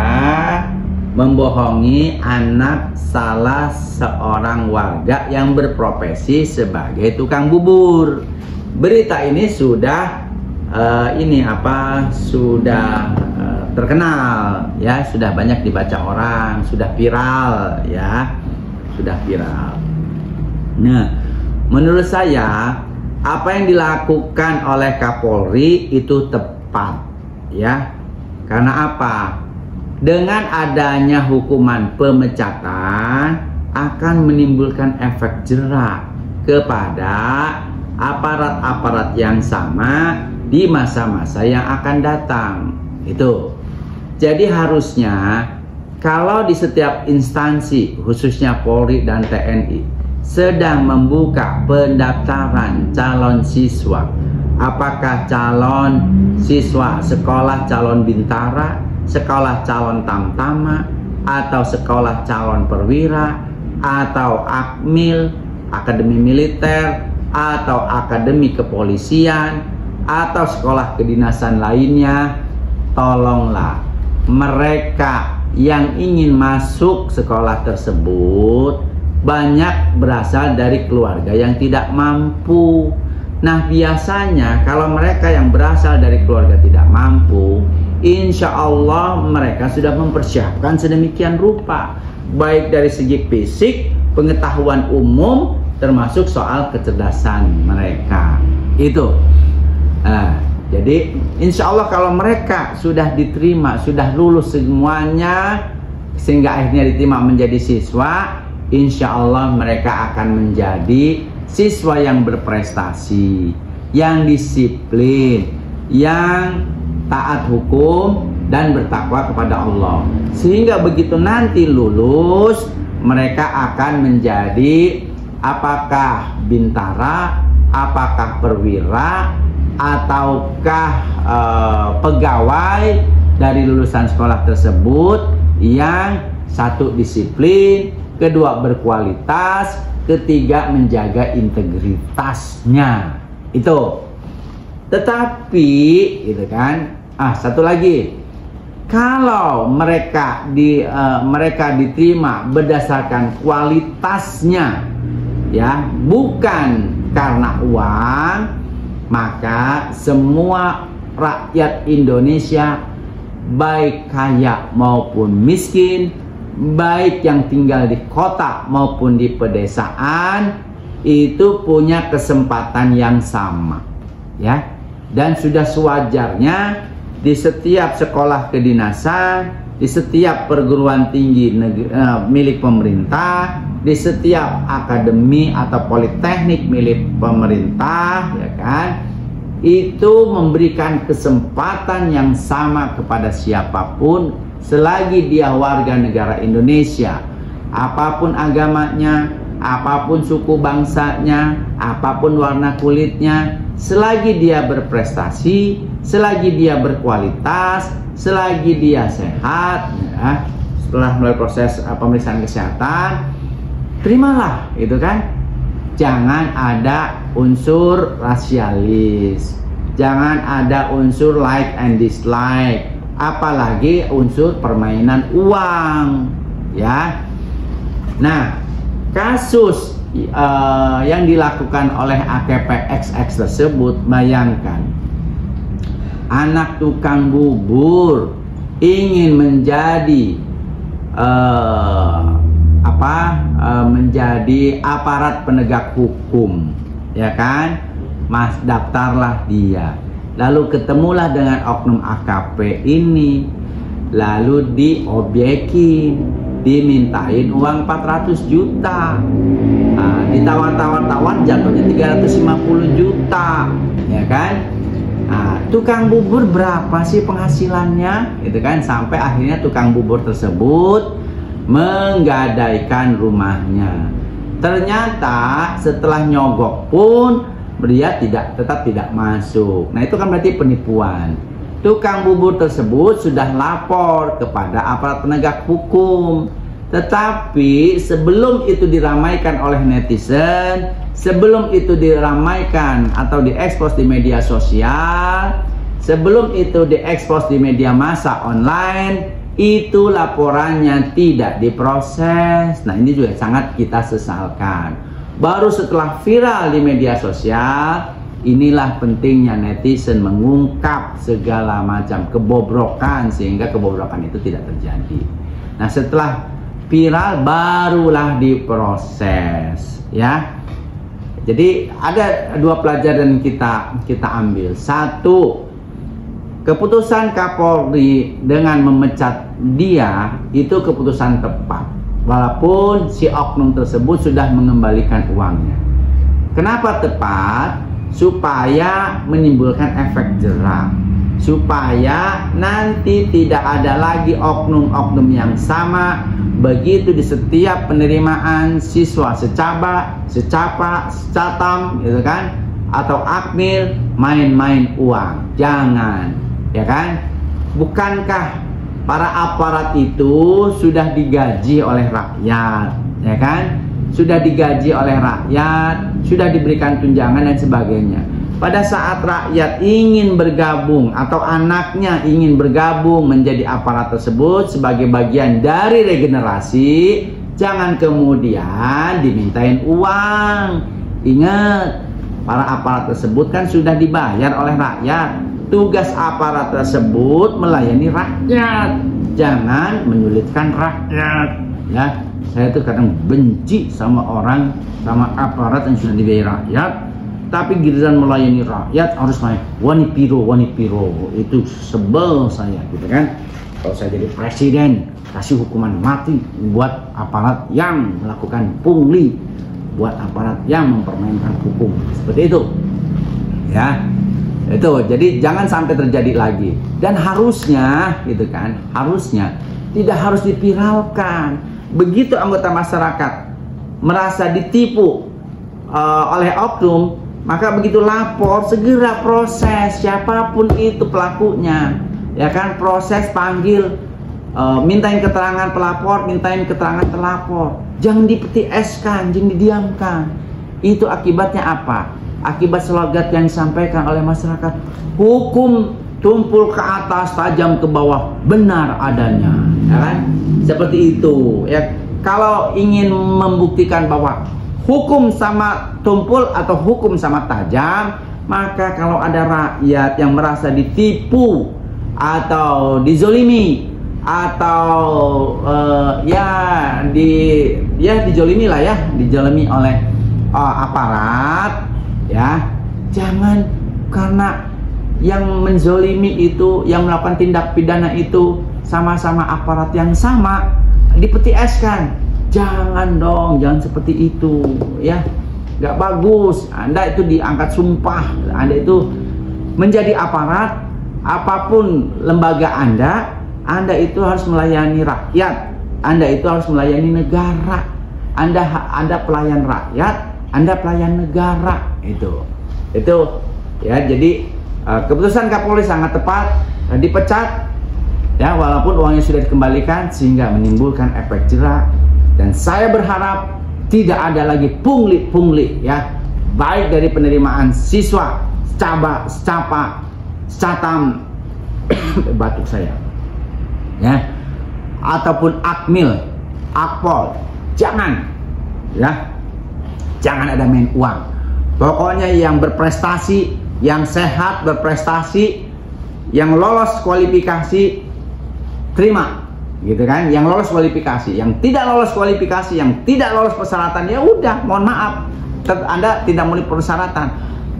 membohongi anak salah seorang warga yang berprofesi sebagai tukang bubur. Berita ini sudah sudah terkenal ya, sudah banyak dibaca orang, sudah viral ya, sudah viral. Nah, menurut saya apa yang dilakukan oleh Kapolri itu tepat ya. Karena apa? Dengan adanya hukuman pemecatan akan menimbulkan efek jera kepada aparat-aparat yang sama di masa-masa yang akan datang. Itu. Jadi harusnya kalau di setiap instansi khususnya Polri dan TNI sedang membuka pendaftaran calon siswa, apakah calon siswa sekolah calon bintara, sekolah calon tamtama, atau sekolah calon perwira, atau akmil, akademi militer, atau akademi kepolisian, atau sekolah kedinasan lainnya, tolonglah mereka yang ingin masuk sekolah tersebut banyak berasal dari keluarga yang tidak mampu. Nah, biasanya kalau mereka yang berasal dari keluarga tidak mampu, insya Allah mereka sudah mempersiapkan sedemikian rupa, baik dari segi fisik, pengetahuan umum, termasuk soal kecerdasan mereka. Itu. Jadi insya Allah kalau mereka sudah diterima, sudah lulus semuanya, sehingga akhirnya diterima menjadi siswa, insya Allah mereka akan menjadi siswa yang berprestasi, yang disiplin, yang taat hukum dan bertakwa kepada Allah. Sehingga begitu nanti lulus, mereka akan menjadi apakah bintara, apakah perwira, ataukah pegawai dari lulusan sekolah tersebut yang satu disiplin, kedua berkualitas, ketiga menjaga integritasnya. Itu. Tetapi gitu kan, satu lagi, kalau mereka diterima berdasarkan kualitasnya ya, bukan karena uang, maka semua rakyat Indonesia, baik kaya maupun miskin, baik yang tinggal di kota maupun di pedesaan, itu punya kesempatan yang sama, ya. Dan sudah sewajarnya di setiap sekolah kedinasan, di setiap perguruan tinggi milik pemerintah, di setiap akademi atau politeknik milik pemerintah, ya kan, itu memberikan kesempatan yang sama kepada siapapun selagi dia warga negara Indonesia, apapun agamanya, apapun suku bangsanya, apapun warna kulitnya, selagi dia berprestasi, selagi dia berkualitas, selagi dia sehat, ya, setelah melalui proses pemeriksaan kesehatan, terimalah, itu kan. Jangan ada unsur rasialis, jangan ada unsur like and dislike, apalagi unsur permainan uang, ya. Nah, kasus yang dilakukan oleh AKP XX tersebut, bayangkan anak tukang bubur ingin menjadi menjadi aparat penegak hukum, ya kan, Mas, daftarlah dia, lalu ketemulah dengan oknum AKP ini, lalu diobjekin, dimintain uang 400 juta, ditawar-tawar jatuhnya 350 juta, ya kan. Tukang bubur berapa sih penghasilannya, gitu kan, sampai akhirnya tukang bubur tersebut menggadaikan rumahnya. Ternyata setelah nyogok pun dia tetap tidak masuk. Nah, itu kan berarti penipuan. Tukang bubur tersebut sudah lapor kepada aparat penegak hukum, tetapi sebelum itu diramaikan oleh netizen, sebelum itu diramaikan atau diekspos di media sosial, sebelum itu diekspos di media massa online, itu laporannya tidak diproses. Nah, ini juga sangat kita sesalkan. Baru setelah viral di media sosial, inilah pentingnya netizen mengungkap segala macam kebobrokan sehingga kebobrokan itu tidak terjadi. Nah, setelah viral barulah diproses, ya. Jadi ada dua pelajaran kita ambil. Satu, keputusan Kapolri dengan memecat dia itu keputusan tepat, walaupun si oknum tersebut sudah mengembalikan uangnya. Kenapa tepat? Supaya menimbulkan efek jerah, supaya nanti tidak ada lagi oknum-oknum yang sama. Begitu di setiap penerimaan siswa secapa, secatam, gitu kan, atau akmil, main-main uang. Jangan, ya kan? Bukankah para aparat itu sudah digaji oleh rakyat, ya kan? Sudah digaji oleh rakyat, sudah diberikan tunjangan dan sebagainya. Pada saat rakyat ingin bergabung atau anaknya ingin bergabung menjadi aparat tersebut sebagai bagian dari regenerasi, jangan kemudian dimintain uang. Ingat, para aparat tersebut kan sudah dibayar oleh rakyat. Tugas aparat tersebut melayani rakyat, jangan menyulitkan rakyat, ya. Saya tuh kadang benci sama aparat yang sudah dibayar rakyat, tapi giliran melayani rakyat harus main wani piro. Itu sebel saya, gitu kan. Kalau saya jadi presiden, kasih hukuman mati buat aparat yang melakukan pungli, buat aparat yang mempermainkan hukum, seperti itu, ya. Itu, jadi jangan sampai terjadi lagi. Dan harusnya, gitu kan, harusnya tidak harus dipiralkan. Begitu anggota masyarakat merasa ditipu oleh oknum, maka begitu lapor, segera proses siapapun itu pelakunya, ya kan. Proses, panggil, mintain keterangan pelapor, mintain keterangan terlapor. Jangan dipetieskan, jangan didiamkan. Itu akibatnya apa? Akibat slogan yang disampaikan oleh masyarakat, hukum tumpul ke atas, tajam ke bawah, benar adanya, ya kan? Seperti itu, ya. Kalau ingin membuktikan bahwa hukum sama tumpul atau hukum sama tajam, maka kalau ada rakyat yang merasa ditipu atau dizolimi atau dijolimi lah ya, dijolimi oleh aparat ya, jangan karena yang menzolimi itu, yang melakukan tindak pidana itu sama-sama aparat yang sama, dipetieskan. Jangan dong, jangan seperti itu ya, nggak bagus. Anda itu diangkat sumpah, Anda itu menjadi aparat, apapun lembaga Anda itu harus melayani rakyat, Anda itu harus melayani negara. Anda pelayan rakyat, Anda pelayan negara. Itu ya. Jadi keputusan Kapolri sangat tepat, dipecat ya, walaupun uangnya sudah dikembalikan, sehingga menimbulkan efek jera. Dan saya berharap tidak ada lagi pungli ya, baik dari penerimaan siswa, Catam batuk saya ya, ataupun Akmil, Akpol, jangan ada main uang. Pokoknya yang berprestasi, yang sehat berprestasi, yang lolos kualifikasi terima, gitu kan. Yang lolos kualifikasi, yang tidak lolos kualifikasi, yang tidak lolos persyaratan, ya udah, mohon maaf, Anda tidak memenuhi persyaratan.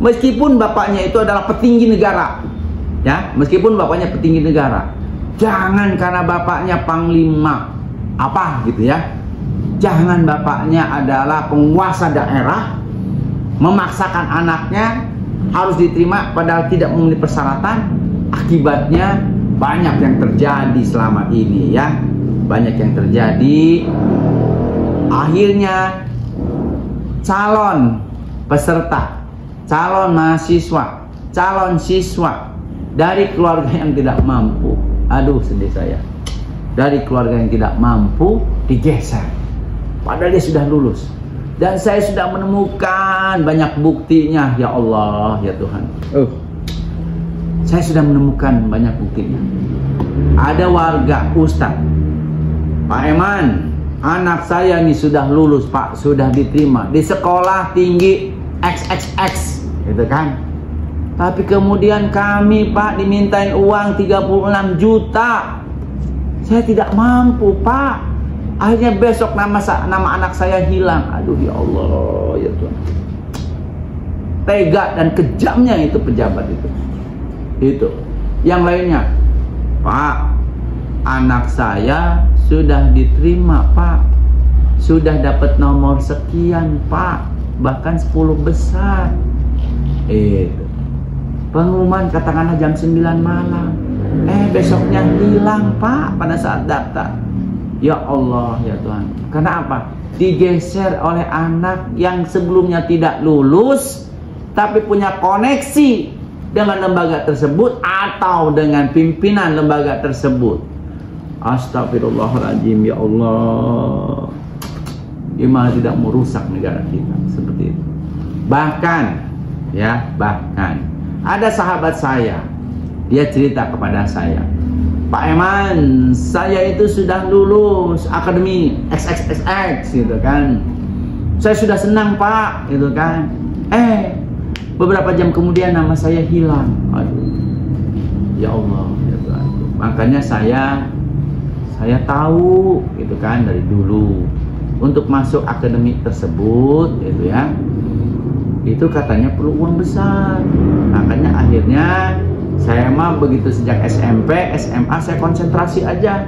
Meskipun bapaknya itu adalah petinggi negara ya, meskipun bapaknya petinggi negara, jangan karena bapaknya panglima apa gitu ya, jangan bapaknya adalah penguasa daerah memaksakan anaknya harus diterima padahal tidak memenuhi persyaratan. Akibatnya banyak yang terjadi selama ini ya, banyak yang terjadi. Akhirnya calon peserta, calon mahasiswa, calon siswa dari keluarga yang tidak mampu, aduh sedih saya, dari keluarga yang tidak mampu digeser padahal dia sudah lulus. Dan saya sudah menemukan banyak buktinya, ya Allah, ya Tuhan. Saya sudah menemukan banyak buktinya. Ada warga Ustadz, Pak Eman, anak saya ini sudah lulus Pak, sudah diterima di sekolah tinggi XXX, gitu kan. Tapi kemudian kami Pak dimintain uang 36 juta. Saya tidak mampu Pak. Akhirnya besok nama anak saya hilang. Aduh ya Allah, ya Tuhan. Tega dan kejamnya itu pejabat itu. Yang lainnya, Pak, anak saya sudah diterima Pak, sudah dapat nomor sekian Pak, bahkan 10 besar. Itu pengumuman katakanlah jam 9 malam, besoknya hilang Pak pada saat daftar. Ya Allah, ya Tuhan. Karena apa? Digeser oleh anak yang sebelumnya tidak lulus tapi punya koneksi dengan lembaga tersebut atau dengan pimpinan lembaga tersebut. Astagfirullahaladzim, ya Allah. Gimana tidak merusak negara kita seperti itu. Bahkan ada sahabat saya, dia cerita kepada saya, Pak Eman, saya itu sudah lulus akademi XXXX gitu kan. Saya sudah senang Pak, gitu kan. Beberapa jam kemudian nama saya hilang. Aduh, ya Allah, ya Tuhan. Makanya saya tahu gitu kan dari dulu untuk masuk akademik tersebut gitu ya, itu katanya perlu uang besar. Makanya akhirnya saya mah begitu sejak SMP, SMA saya konsentrasi aja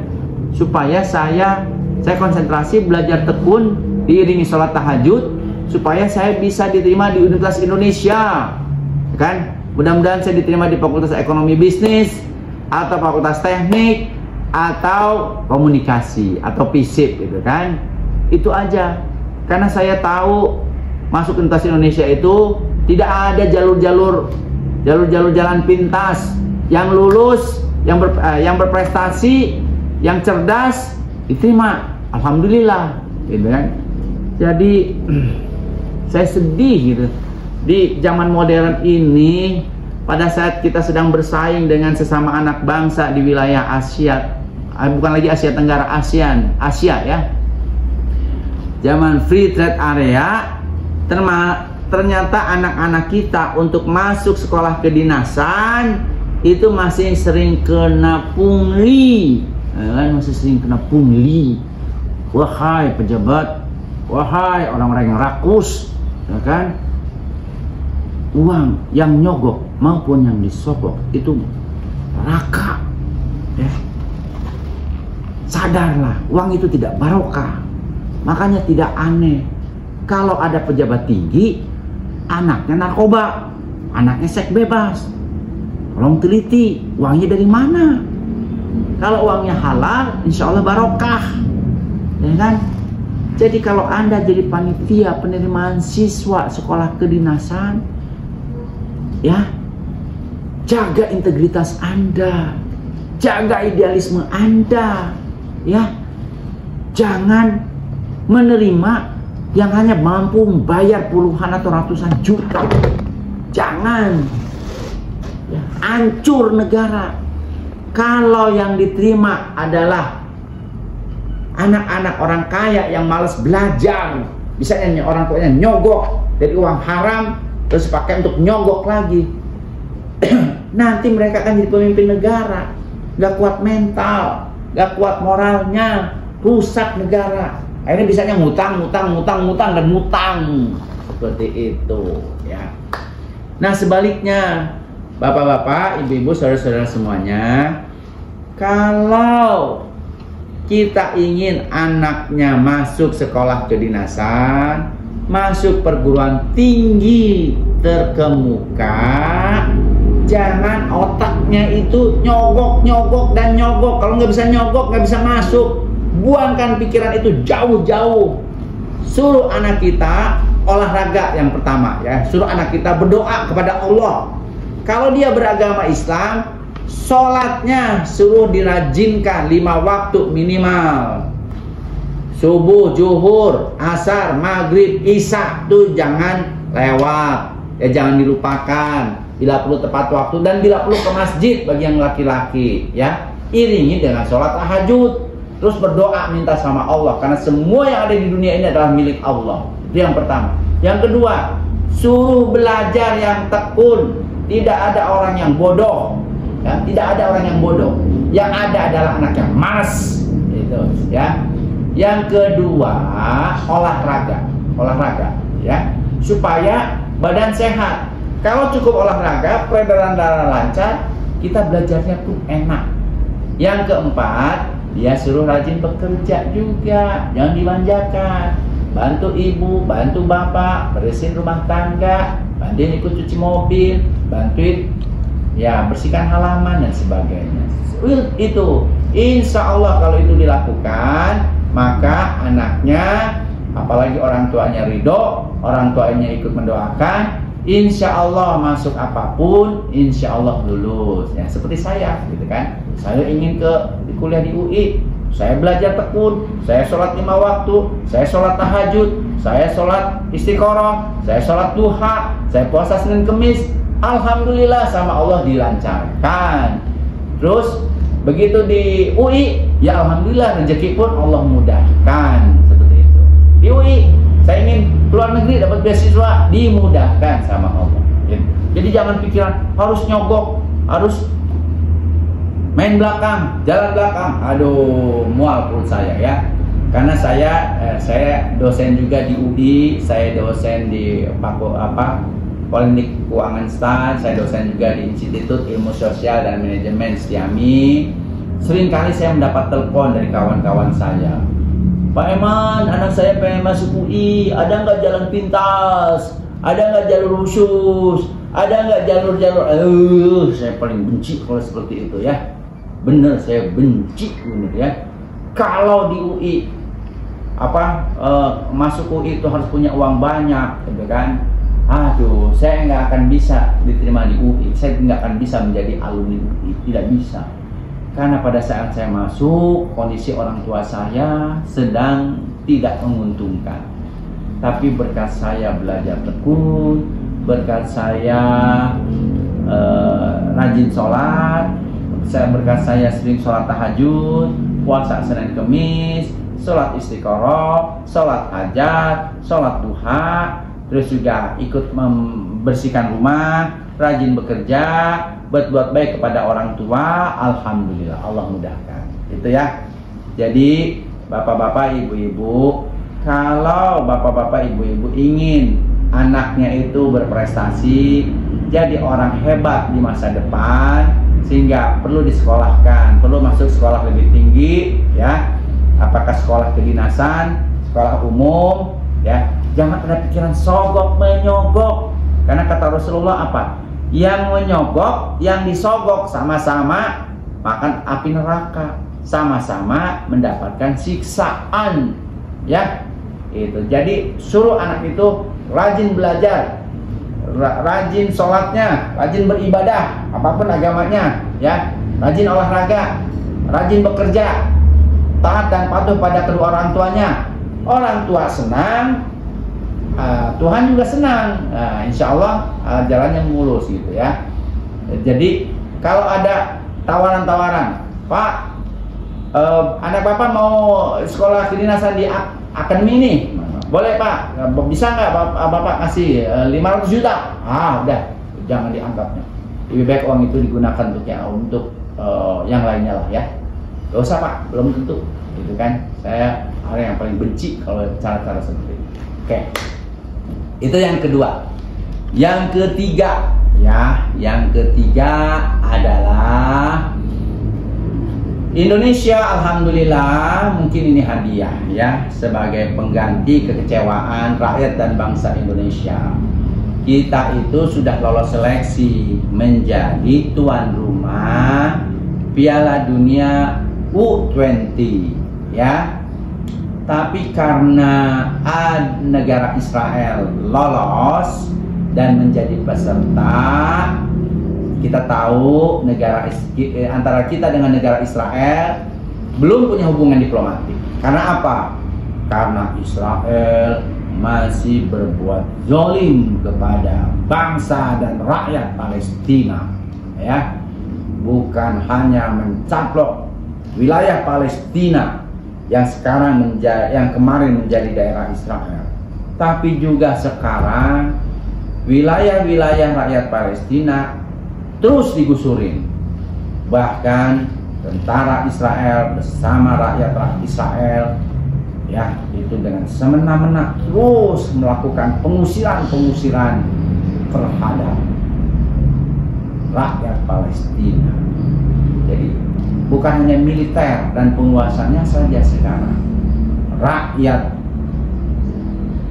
supaya saya konsentrasi belajar tekun diiringi sholat tahajud supaya saya bisa diterima di Universitas Indonesia kan. Mudah-mudahan saya diterima di Fakultas Ekonomi Bisnis atau Fakultas Teknik atau Komunikasi atau FISIP gitu kan. Itu aja, karena saya tahu masuk Universitas Indonesia itu tidak ada jalur jalan pintas. Yang lulus, yang berprestasi, yang cerdas diterima, alhamdulillah gitu kan. Jadi saya sedih gitu di zaman modern ini, pada saat kita sedang bersaing dengan sesama anak bangsa di wilayah Asia, bukan lagi Asia Tenggara, Asia ya, zaman free trade area, ternyata anak-anak kita untuk masuk sekolah kedinasan itu masih sering kena pungli, masih sering kena pungli. Wahai pejabat, wahai orang-orang yang rakus, ya kan? Uang yang nyogok maupun yang disogok itu neraka, ya. Sadarlah, uang itu tidak barokah. Makanya tidak aneh kalau ada pejabat tinggi anaknya narkoba, anaknya seks bebas. Tolong teliti, uangnya dari mana? Kalau uangnya halal, insya Allah barokah, ya kan? Jadi kalau Anda jadi panitia penerimaan siswa sekolah kedinasan, ya, jaga integritas Anda, jaga idealisme Anda, ya. Jangan menerima yang hanya mampu membayar puluhan atau ratusan juta. Jangan, ya, hancur negara. Kalau yang diterima adalah anak-anak orang kaya yang malas belajar, misalnya orang tuanya nyogok dari uang haram terus pakai untuk nyogok lagi, nanti mereka akan jadi pemimpin negara, gak kuat mental, gak kuat moralnya, rusak negara. Akhirnya bisanya ngutang dan ngutang. Seperti itu, ya. Nah, sebaliknya, bapak-bapak, ibu-ibu, saudara-saudara semuanya, kalau kita ingin anaknya masuk sekolah kedinasan, masuk perguruan tinggi terkemuka, jangan otaknya itu nyogok dan nyogok. Kalau nggak bisa nyogok, nggak bisa masuk. Buangkan pikiran itu jauh-jauh. Suruh anak kita olahraga yang pertama, ya. Suruh anak kita berdoa kepada Allah. Kalau dia beragama Islam, sholatnya suruh dirajinkan 5 waktu minimal. Subuh, zuhur, asar, maghrib, isya tuh jangan lewat, ya, jangan dilupakan. Bila perlu tepat waktu dan bila perlu ke masjid bagi yang laki-laki, ya. Iringi dengan sholat tahajud. Terus berdoa minta sama Allah, karena semua yang ada di dunia ini adalah milik Allah. Itu yang pertama. Yang kedua, suruh belajar yang tekun. Tidak ada orang yang bodoh, ya. Tidak ada orang yang bodoh. Yang ada adalah anak yang malas, gitu, ya. Yang kedua, olahraga, ya, supaya badan sehat. Kalau cukup olahraga, peredaran darah lancar, kita belajarnya pun enak. Yang keempat, dia suruh rajin bekerja juga, jangan dimanjakan. Bantu ibu, bantu bapak, bersihin rumah tangga, bantuin ikut cuci mobil, bantuin, ya, bersihkan halaman dan sebagainya. Itu, insya Allah kalau itu dilakukan, maka anaknya, apalagi orang tuanya ridho, orang tuanya ikut mendoakan, insya Allah masuk apapun, insya Allah lulus. Ya, seperti saya, gitu kan? Saya ingin kuliah di UI, saya belajar tekun, saya sholat 5 waktu, saya sholat tahajud, saya sholat istiqoroh, saya sholat duha, saya puasa Senin Kemis. Alhamdulillah sama Allah dilancarkan. Terus begitu di UI, ya alhamdulillah rezeki pun Allah mudahkan. Seperti itu. Di UI, saya ingin keluar negeri dapat beasiswa, dimudahkan sama Allah. Jadi jangan pikiran harus nyogok, harus main belakang, jalan belakang. Aduh, mual perut saya, ya. Karena saya dosen juga di UI, saya dosen di Politeknik Keuangan STAN, saya dosen juga di Institut Ilmu Sosial dan Manajemen Setiami. Seringkali saya mendapat telepon dari kawan-kawan saya. Pak Eman, anak saya pengen masuk UI, ada nggak jalan pintas? Ada nggak jalur khusus? Ada nggak jalur-jalur? Saya paling benci kalau seperti itu, ya. Bener, saya benci, bener, ya. Kalau di UI masuk UI itu harus punya uang banyak, gitu kan? Aduh, saya nggak akan bisa diterima di UI, saya nggak akan bisa menjadi alumni UI, tidak bisa. Karena pada saat saya masuk, kondisi orang tua saya sedang tidak menguntungkan. Tapi berkat saya belajar tekun, berkat saya rajin sholat, berkat saya sering sholat tahajud, puasa Senin Kemis, sholat istiqoroh, sholat hajat, sholat duha, terus juga ikut membersihkan rumah, rajin bekerja, berbuat baik kepada orang tua, alhamdulillah Allah mudahkan. Itu ya. Jadi bapak-bapak, ibu-ibu, kalau bapak-bapak, ibu-ibu ingin anaknya itu berprestasi, jadi orang hebat di masa depan, sehingga perlu disekolahkan, perlu masuk sekolah lebih tinggi, ya. Apakah sekolah kedinasan, sekolah umum, ya. Jangan ada pikiran sogok menyogok, karena kata Rasulullah apa? Yang menyogok, yang disogok sama-sama makan api neraka, sama-sama mendapatkan siksaan, ya. Itu. Jadi suruh anak itu rajin belajar, rajin sholatnya, rajin beribadah, apapun agamanya, ya. Rajin olahraga, rajin bekerja, taat dan patuh pada kedua orang tuanya. Orang tua senang, Tuhan juga senang. Insya Allah jalannya mulus gitu ya. Jadi kalau ada tawaran-tawaran, Pak, anak Bapak mau sekolah kedinasan di akademi ini, boleh Pak, bisa nggak Bapak kasih 500 juta? Udah, jangan dianggapnya. Lebih baik uang itu digunakan untuk yang lainnya lah ya. Gak usah Pak, belum tentu, gitu kan? Saya orang yang paling benci kalau cara-cara seperti itu. Oke. Itu yang kedua. Yang ketiga, ya, yang ketiga adalah Indonesia, alhamdulillah, mungkin ini hadiah ya, sebagai pengganti kekecewaan rakyat dan bangsa Indonesia. Kita itu sudah lolos seleksi menjadi tuan rumah Piala Dunia U20 ya. Tapi karena negara Israel lolos dan menjadi peserta, kita tahu antara kita dengan negara Israel belum punya hubungan diplomatik. Karena apa? Karena Israel masih berbuat zalim kepada bangsa dan rakyat Palestina, ya. Bukan hanya mencaplok wilayah Palestina yang kemarin menjadi daerah Israel, tapi juga sekarang wilayah-wilayah rakyat Palestina terus digusurin. Bahkan tentara Israel bersama rakyat Israel, ya, itu dengan semena-mena terus melakukan pengusiran terhadap rakyat Palestina. Jadi bukan hanya militer dan penguasanya saja sekarang, rakyat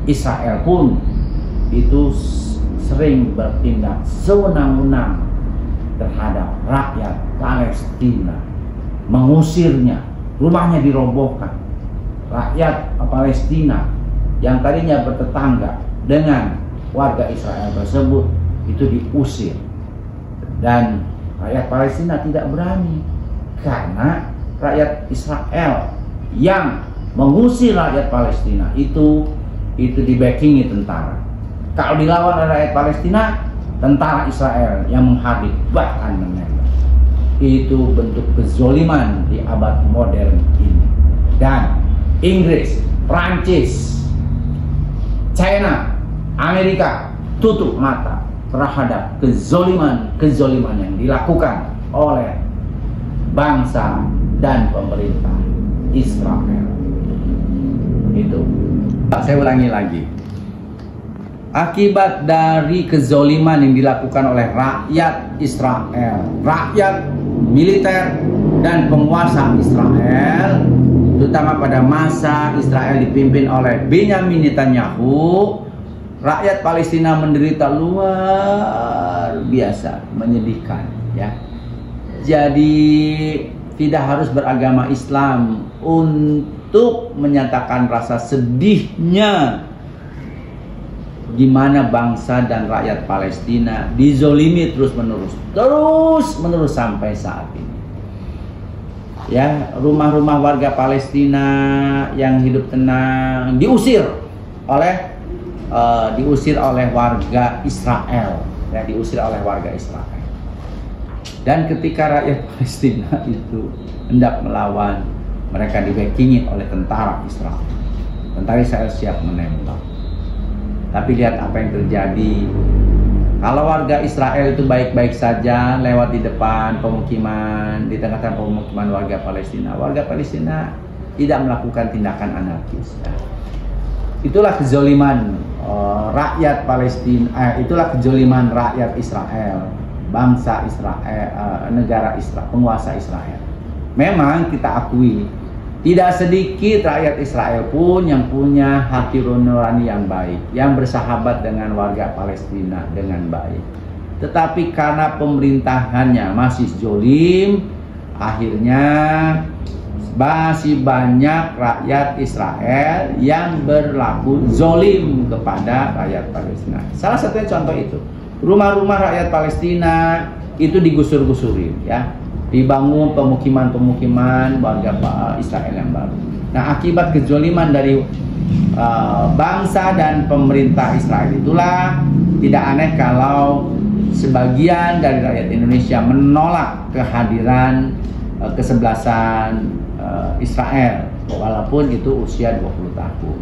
Israel pun itu sering bertindak sewenang-wenang terhadap rakyat Palestina, mengusirnya, rumahnya dirobohkan. Rakyat Palestina yang tadinya bertetangga dengan warga Israel tersebut itu diusir, dan rakyat Palestina tidak berani karena rakyat Israel yang mengusir rakyat Palestina itu dibackingi tentara. Kalau dilawan oleh rakyat Palestina, tentara Israel yang menghabis bahkan menembak. Itu bentuk kezoliman di abad modern ini. Dan Inggris, Prancis, China, Amerika tutup mata terhadap kezoliman yang dilakukan oleh bangsa dan pemerintah Israel. Itu. Saya ulangi lagi. Akibat dari kezoliman yang dilakukan oleh rakyat Israel, rakyat militer dan penguasa Israel, terutama pada masa Israel dipimpin oleh Benyamin Netanyahu, rakyat Palestina menderita luar biasa, menyedihkan ya. Jadi tidak harus beragama Islam untuk menyatakan rasa sedihnya gimana bangsa dan rakyat Palestina dizolimi terus-menerus sampai saat ini. Ya, rumah-rumah warga Palestina yang hidup tenang diusir oleh warga Israel, ya, diusir oleh warga Israel. Dan ketika rakyat Palestina itu hendak melawan, mereka dibackingi oleh tentara Israel. Tentara Israel siap menembak. Tapi lihat apa yang terjadi. Kalau warga Israel itu baik-baik saja lewat di depan pemukiman, di tengah-tengah pemukiman warga Palestina tidak melakukan tindakan anarkis. Itulah kezaliman rakyat Palestina, itulah kezaliman rakyat Israel, bangsa Israel, negara Israel, penguasa Israel. Memang kita akui, tidak sedikit rakyat Israel pun yang punya hati nurani yang baik, yang bersahabat dengan warga Palestina dengan baik. Tetapi karena pemerintahannya masih zolim, akhirnya masih banyak rakyat Israel yang berlaku zolim kepada rakyat Palestina. Salah satunya contoh itu, rumah-rumah rakyat Palestina itu digusur-gusurin, ya. Dibangun pemukiman-pemukiman warga Israel yang baru. Nah, akibat kezaliman dari bangsa dan pemerintah Israel itulah tidak aneh kalau sebagian dari rakyat Indonesia menolak kehadiran kesebelasan Israel, walaupun itu usia 20 tahun.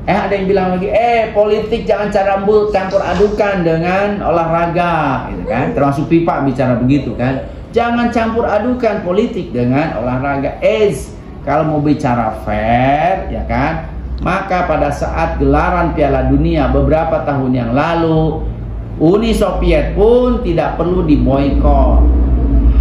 Ada yang bilang lagi, politik jangan campur adukan dengan olahraga, gitu kan? Termasuk FIFA bicara begitu kan? Jangan campur adukan politik dengan olahraga. Kalau mau bicara fair, ya kan? Maka pada saat gelaran Piala Dunia beberapa tahun yang lalu, Uni Soviet pun tidak perlu diboikot.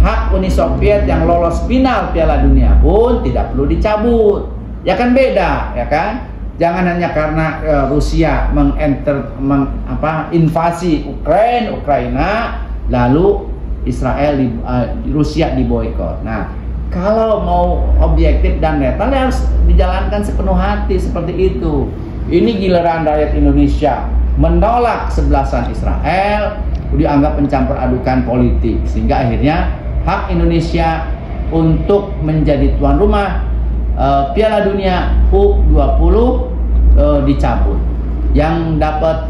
Hak Uni Soviet yang lolos final Piala Dunia pun tidak perlu dicabut. Ya kan beda, ya kan? Jangan hanya karena Rusia invasi Ukraina, lalu Israel Rusia diboikot. Nah, kalau mau objektif dan netral harus dijalankan sepenuh hati seperti itu. Ini giliran rakyat Indonesia menolak kesebelasan Israel, dianggap mencampur adukan politik, sehingga akhirnya hak Indonesia untuk menjadi tuan rumah Piala Dunia U20 dicabut. Yang dapat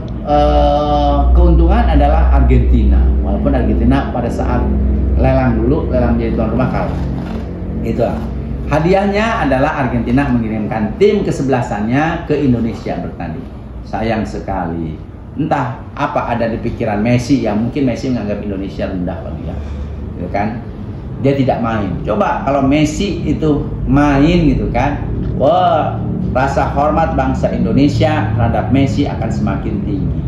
keuntungan adalah Argentina, walaupun Argentina pada saat lelang jadi tuan rumah kalah. Itulah hadiahnya adalah Argentina mengirimkan tim kesebelasannya ke Indonesia bertanding. Sayang sekali, entah apa ada di pikiran Messi, ya mungkin Messi menganggap Indonesia rendah bagi dia, gitu kan? Dia tidak main. Coba kalau Messi itu main, gitu kan? Wah, rasa hormat bangsa Indonesia terhadap Messi akan semakin tinggi,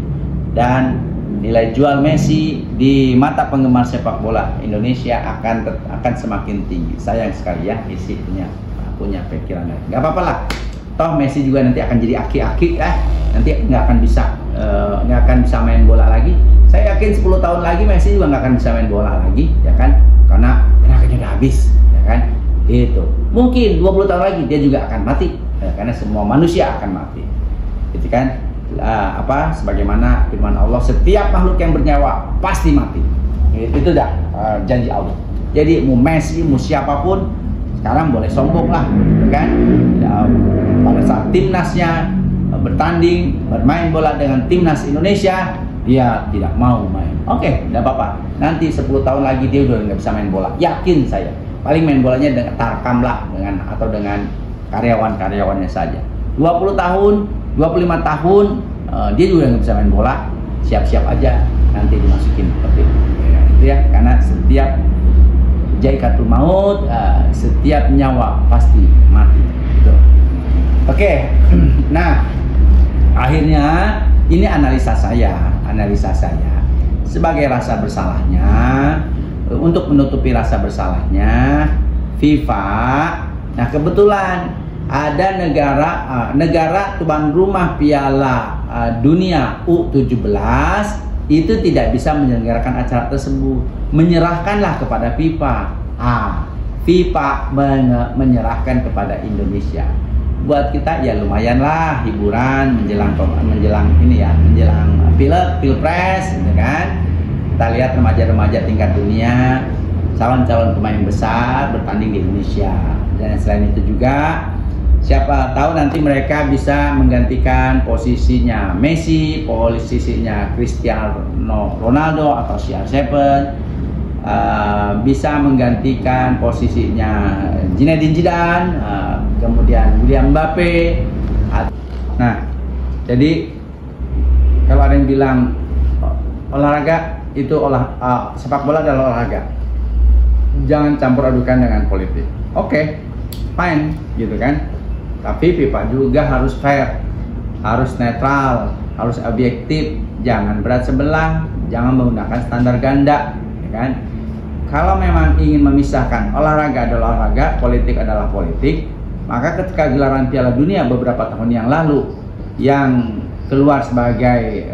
dan nilai jual Messi di mata penggemar sepak bola Indonesia akan semakin tinggi. Sayang sekali ya, Messi punya pikiran lain. Gak apa-apa lah, toh Messi juga nanti akan jadi aki-aki, nanti nggak akan bisa main bola lagi. Saya yakin 10 tahun lagi Messi juga nggak akan bisa main bola lagi, ya kan? Karena tenaganya udah habis, ya kan? Itu mungkin 20 tahun lagi dia juga akan mati, karena semua manusia akan mati, gitu kan? Sebagaimana firman Allah, setiap makhluk yang bernyawa pasti mati. Itu dah janji Allah. Jadi mau Messi, mau siapapun, sekarang boleh sombong lah, gitu kan? Pada saat timnasnya bertanding, bermain bola dengan timnas Indonesia, dia tidak mau main. Oke, tidak apa-apa. Nanti 10 tahun lagi dia udah nggak bisa main bola. Yakin saya. Paling main bolanya dengan tarkam lah, dengan karyawan-karyawannya saja. 20 tahun, 25 tahun, dia juga nggak bisa main bola. Siap-siap aja nanti dimasukin seperti itu. Itu ya, karena setiap jaikatul maut, setiap nyawa pasti mati. Gitu. Oke, nah akhirnya ini analisa saya sebagai rasa bersalahnya. Untuk menutupi rasa bersalahnya, FIFA, nah kebetulan ada negara tuan rumah Piala Dunia U17 itu tidak bisa menyelenggarakan acara tersebut, menyerahkanlah kepada FIFA. FIFA menyerahkan kepada Indonesia. Buat kita ya lumayan lah hiburan menjelang pilpres, gitu kan? Kita lihat remaja-remaja tingkat dunia, calon-calon pemain besar bertanding di Indonesia. Dan selain itu juga, siapa tahu nanti mereka bisa menggantikan posisinya Messi, posisinya Cristiano Ronaldo atau CR7, bisa menggantikan posisinya Zinedine Zidane, kemudian Kylian Mbappe. Nah, jadi Kalau ada yang bilang olahraga itu sepak bola adalah olahraga, jangan campur adukan dengan politik. Oke, fine, gitu kan. Tapi FIFA juga harus fair, harus netral, harus objektif, jangan berat sebelah, jangan menggunakan standar ganda, ya kan. Kalau memang ingin memisahkan olahraga adalah olahraga, politik adalah politik, maka ketika gelaran Piala Dunia beberapa tahun yang lalu yang keluar sebagai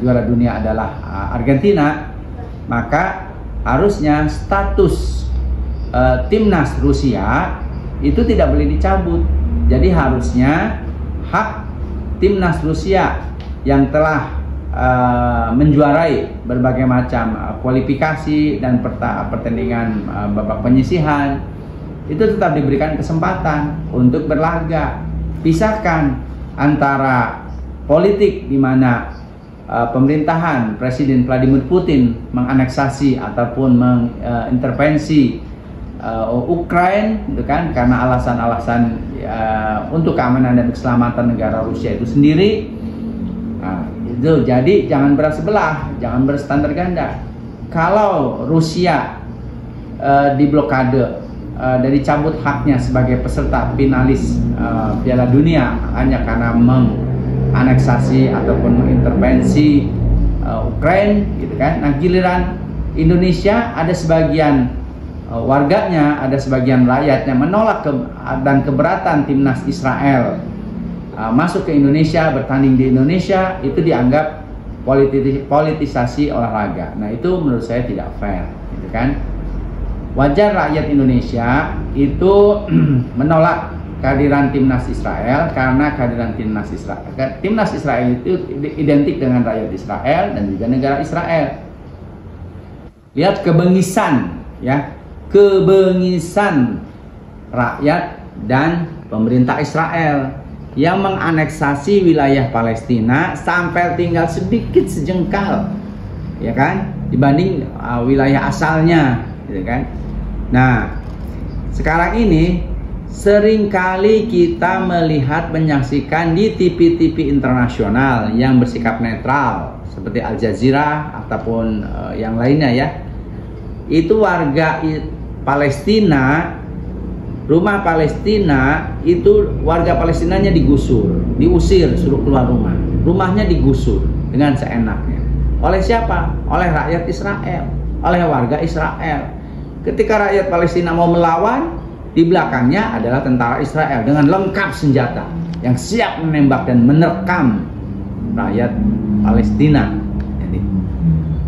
juara dunia adalah Argentina, maka harusnya status timnas Rusia itu tidak boleh dicabut. Jadi harusnya hak timnas Rusia yang telah menjuarai berbagai macam kualifikasi dan pertandingan babak penyisihan itu tetap diberikan kesempatan untuk berlaga. Pisahkan antara politik di mana pemerintahan Presiden Vladimir Putin menganeksasi ataupun mengintervensi Ukraina, gitu kan, karena alasan-alasan untuk keamanan dan keselamatan negara Rusia itu sendiri. Itu jadi jangan berat sebelah, jangan berstandar ganda. Kalau Rusia diblokade dan dicabut haknya sebagai peserta finalis Piala Dunia hanya karena menganeksasi ataupun mengintervensi Ukraina, gitu kan. Nah, giliran Indonesia ada sebagian warganya, ada sebagian rakyatnya menolak dan keberatan timnas Israel masuk ke Indonesia, bertanding di Indonesia, itu dianggap politisasi olahraga. Nah, itu menurut saya tidak fair, gitu kan. Wajar rakyat Indonesia itu menolak kehadiran timnas Israel karena kehadiran timnas Israel itu identik dengan rakyat Israel dan juga negara Israel. Lihat kebengisan, ya, kebengisan rakyat dan pemerintah Israel yang menganeksasi wilayah Palestina sampai tinggal sedikit sejengkal, ya kan, dibanding wilayah asalnya, gitu kan. Nah, sekarang ini seringkali kita melihat, menyaksikan di TV-TV internasional yang bersikap netral seperti Al Jazeera ataupun yang lainnya, ya, itu warga Palestina, rumah Palestina itu warga Palestinanya digusur, diusir, suruh keluar rumah. Rumahnya digusur dengan seenaknya. Oleh siapa? Oleh rakyat Israel, oleh warga Israel. Ketika rakyat Palestina mau melawan, di belakangnya adalah tentara Israel dengan lengkap senjata yang siap menembak dan menerkam rakyat Palestina.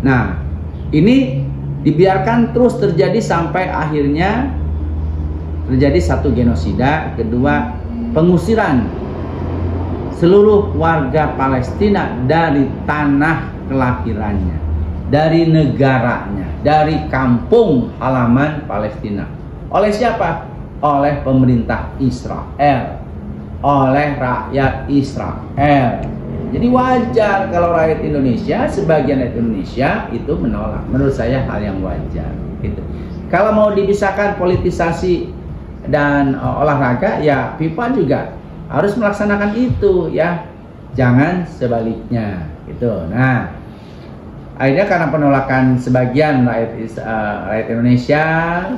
Nah, ini dibiarkan terus terjadi sampai akhirnya terjadi satu genosida, kedua pengusiran seluruh warga Palestina dari tanah kelahirannya, dari negaranya, dari kampung halaman Palestina. Oleh siapa? Oleh pemerintah Israel, oleh rakyat Israel. Jadi wajar kalau rakyat Indonesia, sebagian rakyat Indonesia itu menolak. Menurut saya hal yang wajar, gitu. Kalau mau dipisahkan politisasi dan olahraga, ya FIFA juga harus melaksanakan itu, ya, jangan sebaliknya, gitu. Nah, akhirnya karena penolakan sebagian rakyat Indonesia,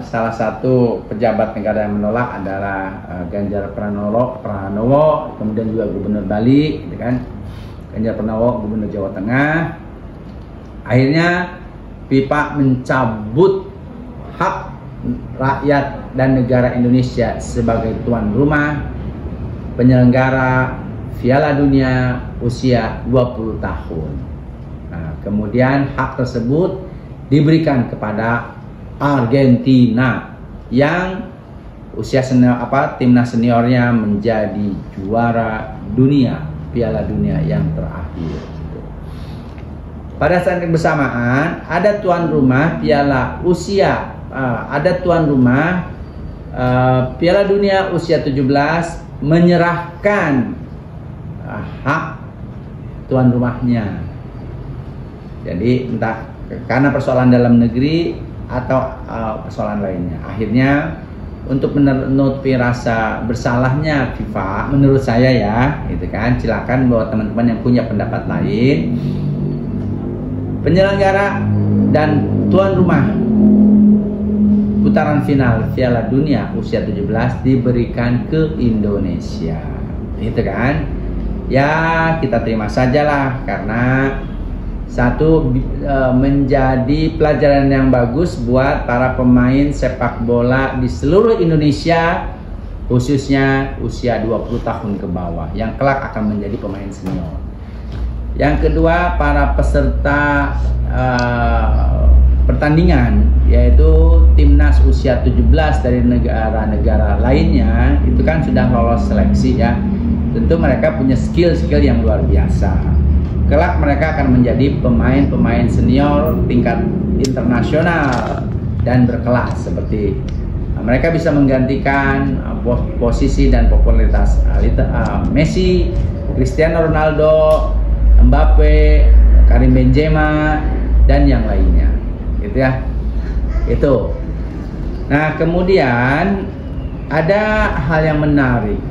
salah satu pejabat negara yang menolak adalah Ganjar Pranowo, kemudian juga Gubernur Bali, gitu kan, Ganjar Pranowo, Gubernur Jawa Tengah. Akhirnya FIFA mencabut hak rakyat dan negara Indonesia sebagai tuan rumah penyelenggara Piala Dunia usia 20 tahun. Nah, kemudian hak tersebut diberikan kepada Argentina yang usia senior, timnas seniornya menjadi juara dunia Piala Dunia yang terakhir. Pada saat yang bersamaan ada tuan rumah Piala usia ada tuan rumah Piala Dunia usia 17 menyerahkan hak tuan rumahnya. Jadi entah karena persoalan dalam negeri atau persoalan lainnya, akhirnya untuk menutupi rasa bersalahnya FIFA, menurut saya ya, gitu kan. Silakan buat teman-teman yang punya pendapat lain. Penyelenggara dan tuan rumah putaran final Piala Dunia usia 17 diberikan ke Indonesia, gitu kan. Ya kita terima sajalah, karena satu menjadi pelajaran yang bagus buat para pemain sepak bola di seluruh Indonesia, khususnya usia 20 tahun ke bawah yang kelak akan menjadi pemain senior. Yang kedua, para peserta pertandingan, yaitu timnas usia 17 dari negara-negara lainnya, itu kan sudah lolos seleksi ya. Tentu mereka punya skill-skill yang luar biasa. Kelak mereka akan menjadi pemain-pemain senior tingkat internasional dan berkelas, seperti mereka bisa menggantikan posisi dan popularitas Messi, Cristiano Ronaldo, Mbappe, Karim Benzema, dan yang lainnya, gitu ya. Itu. Nah, kemudian ada hal yang menarik.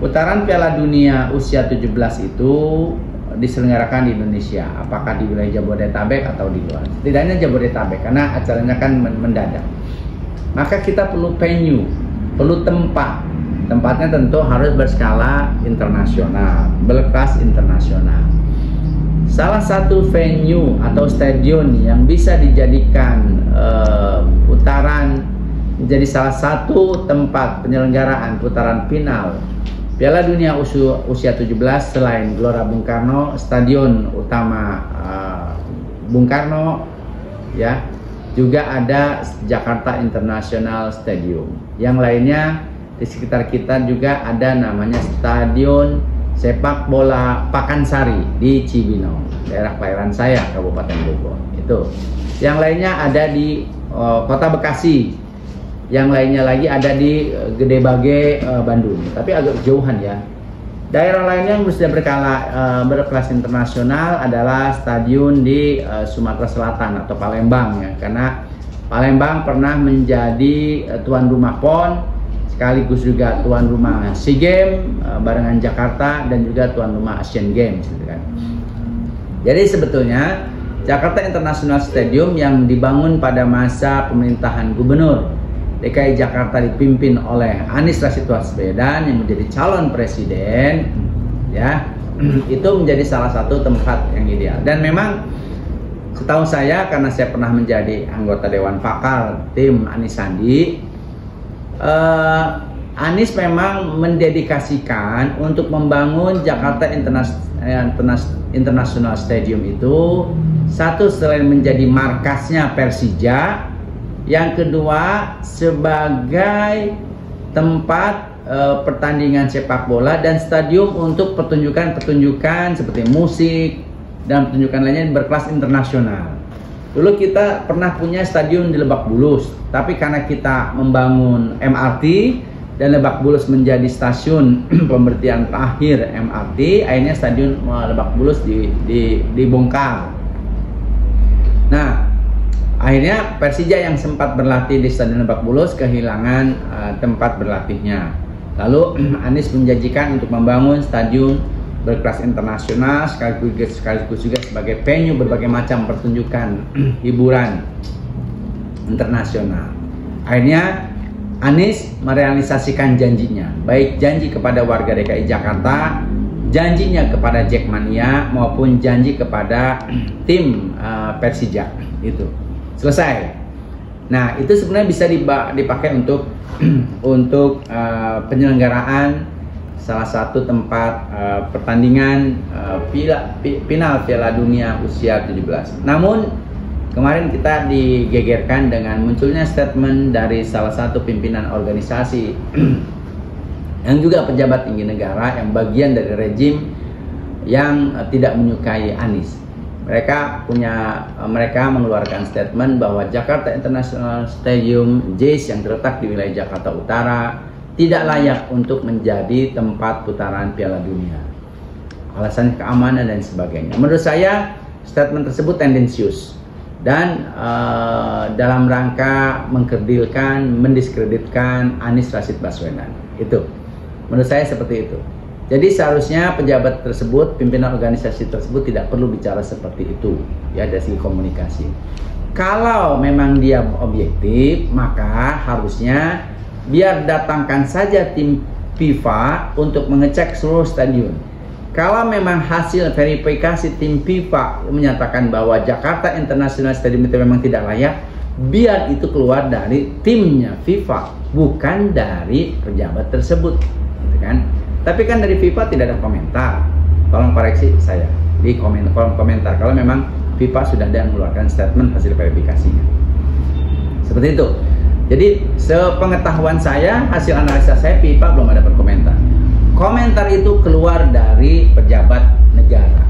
Putaran Piala Dunia usia 17 itu diselenggarakan di Indonesia, apakah di wilayah Jabodetabek atau di luar. Setidaknya Jabodetabek, karena acaranya kan mendadak. Maka kita perlu venue, perlu tempat. Tempatnya tentu harus berskala internasional, berkelas internasional. Salah satu venue atau stadion yang bisa dijadikan putaran menjadi salah satu tempat penyelenggaraan putaran final Piala Dunia usia 17 selain Gelora Bung Karno, Stadion Utama Bung Karno, ya, juga ada Jakarta International Stadium. Yang lainnya di sekitar kita juga ada namanya Stadion Sepak Bola Pakansari di Cibinong, daerah kelahiran saya, Kabupaten Bogor. Itu. Yang lainnya ada di Kota Bekasi. Yang lainnya lagi ada di Gede Bage, Bandung, tapi agak jauhan ya. Daerah lainnya yang sudah berkelas internasional adalah stadion di Sumatera Selatan atau Palembang ya, karena Palembang pernah menjadi tuan rumah PON, sekaligus juga tuan rumah SEA Games barengan Jakarta, dan juga tuan rumah Asian Games, gitu kan. Jadi sebetulnya Jakarta International Stadium yang dibangun pada masa pemerintahan Gubernur DKI Jakarta dipimpin oleh Anies Rashid Baswedan yang menjadi calon presiden, ya, itu menjadi salah satu tempat yang ideal. Dan memang setahu saya, karena saya pernah menjadi anggota Dewan Pakar tim Anies Sandi, Anies memang mendedikasikan untuk membangun Jakarta International Stadium itu, satu, selain menjadi markasnya Persija, yang kedua sebagai tempat pertandingan sepak bola dan stadium untuk pertunjukan-pertunjukan seperti musik dan pertunjukan lainnya berkelas internasional. Dulu kita pernah punya stadion di Lebak Bulus, tapi karena kita membangun MRT dan Lebak Bulus menjadi stasiun pemberhentian terakhir MRT, akhirnya stadion Lebak Bulus dibongkar. Nah, akhirnya Persija yang sempat berlatih di Stadion Lebak Bulus kehilangan tempat berlatihnya. Lalu Anies menjanjikan untuk membangun stadion berkelas internasional, sekaligus juga sebagai venue berbagai macam pertunjukan hiburan internasional. Akhirnya Anies merealisasikan janjinya, baik janji kepada warga DKI Jakarta, janjinya kepada Jackmania, maupun janji kepada tim Persija. Itu selesai. Nah, itu sebenarnya bisa dipakai untuk penyelenggaraan salah satu tempat pertandingan final Piala Dunia usia 17. Namun kemarin kita digegerkan dengan munculnya statement dari salah satu pimpinan organisasi yang juga pejabat tinggi negara yang bagian dari rejim yang tidak menyukai Anies. Mereka mengeluarkan statement bahwa Jakarta International Stadium JIS yang terletak di wilayah Jakarta Utara tidak layak untuk menjadi tempat putaran Piala Dunia. Alasan keamanan dan sebagainya. Menurut saya statement tersebut tendensius. dan dalam rangka mengkerdilkan, mendiskreditkan Anies Rashid Baswedan. Itu menurut saya seperti itu. Jadi seharusnya pejabat tersebut, pimpinan organisasi tersebut tidak perlu bicara seperti itu ya, dari segi komunikasi. Kalau memang dia objektif, maka harusnya biar datangkan saja tim FIFA untuk mengecek seluruh stadion. Kalau memang hasil verifikasi tim FIFA menyatakan bahwa Jakarta International Stadium itu memang tidak layak, biar itu keluar dari timnya FIFA, bukan dari pejabat tersebut, gitu kan? Tapi kan dari FIFA tidak ada komentar. Tolong koreksi saya di kolom komentar kalau memang FIFA sudah ada mengeluarkan statement hasil verifikasinya. Seperti itu. Jadi sepengetahuan saya, hasil analisa saya, FIFA belum ada berkomentar. Komentar itu keluar dari pejabat negara.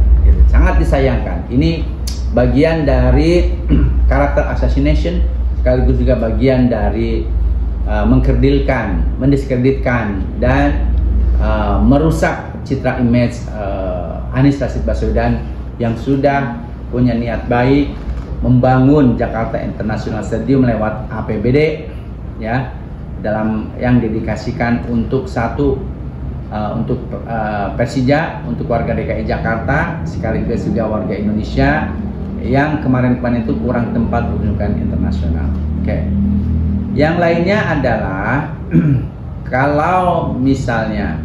Sangat disayangkan. Ini bagian dari karakter assassination, sekaligus juga bagian dari mengkerdilkan, mendiskreditkan, dan merusak citra image Anies Rashid Baswedan yang sudah punya niat baik membangun Jakarta International Stadium lewat APBD ya, dalam yang dedikasikan untuk untuk Persija, untuk warga DKI Jakarta, sekaligus juga warga Indonesia yang kemarin-kemarin itu kurang tempat pertunjukan internasional. Oke. Yang lainnya adalah kalau misalnya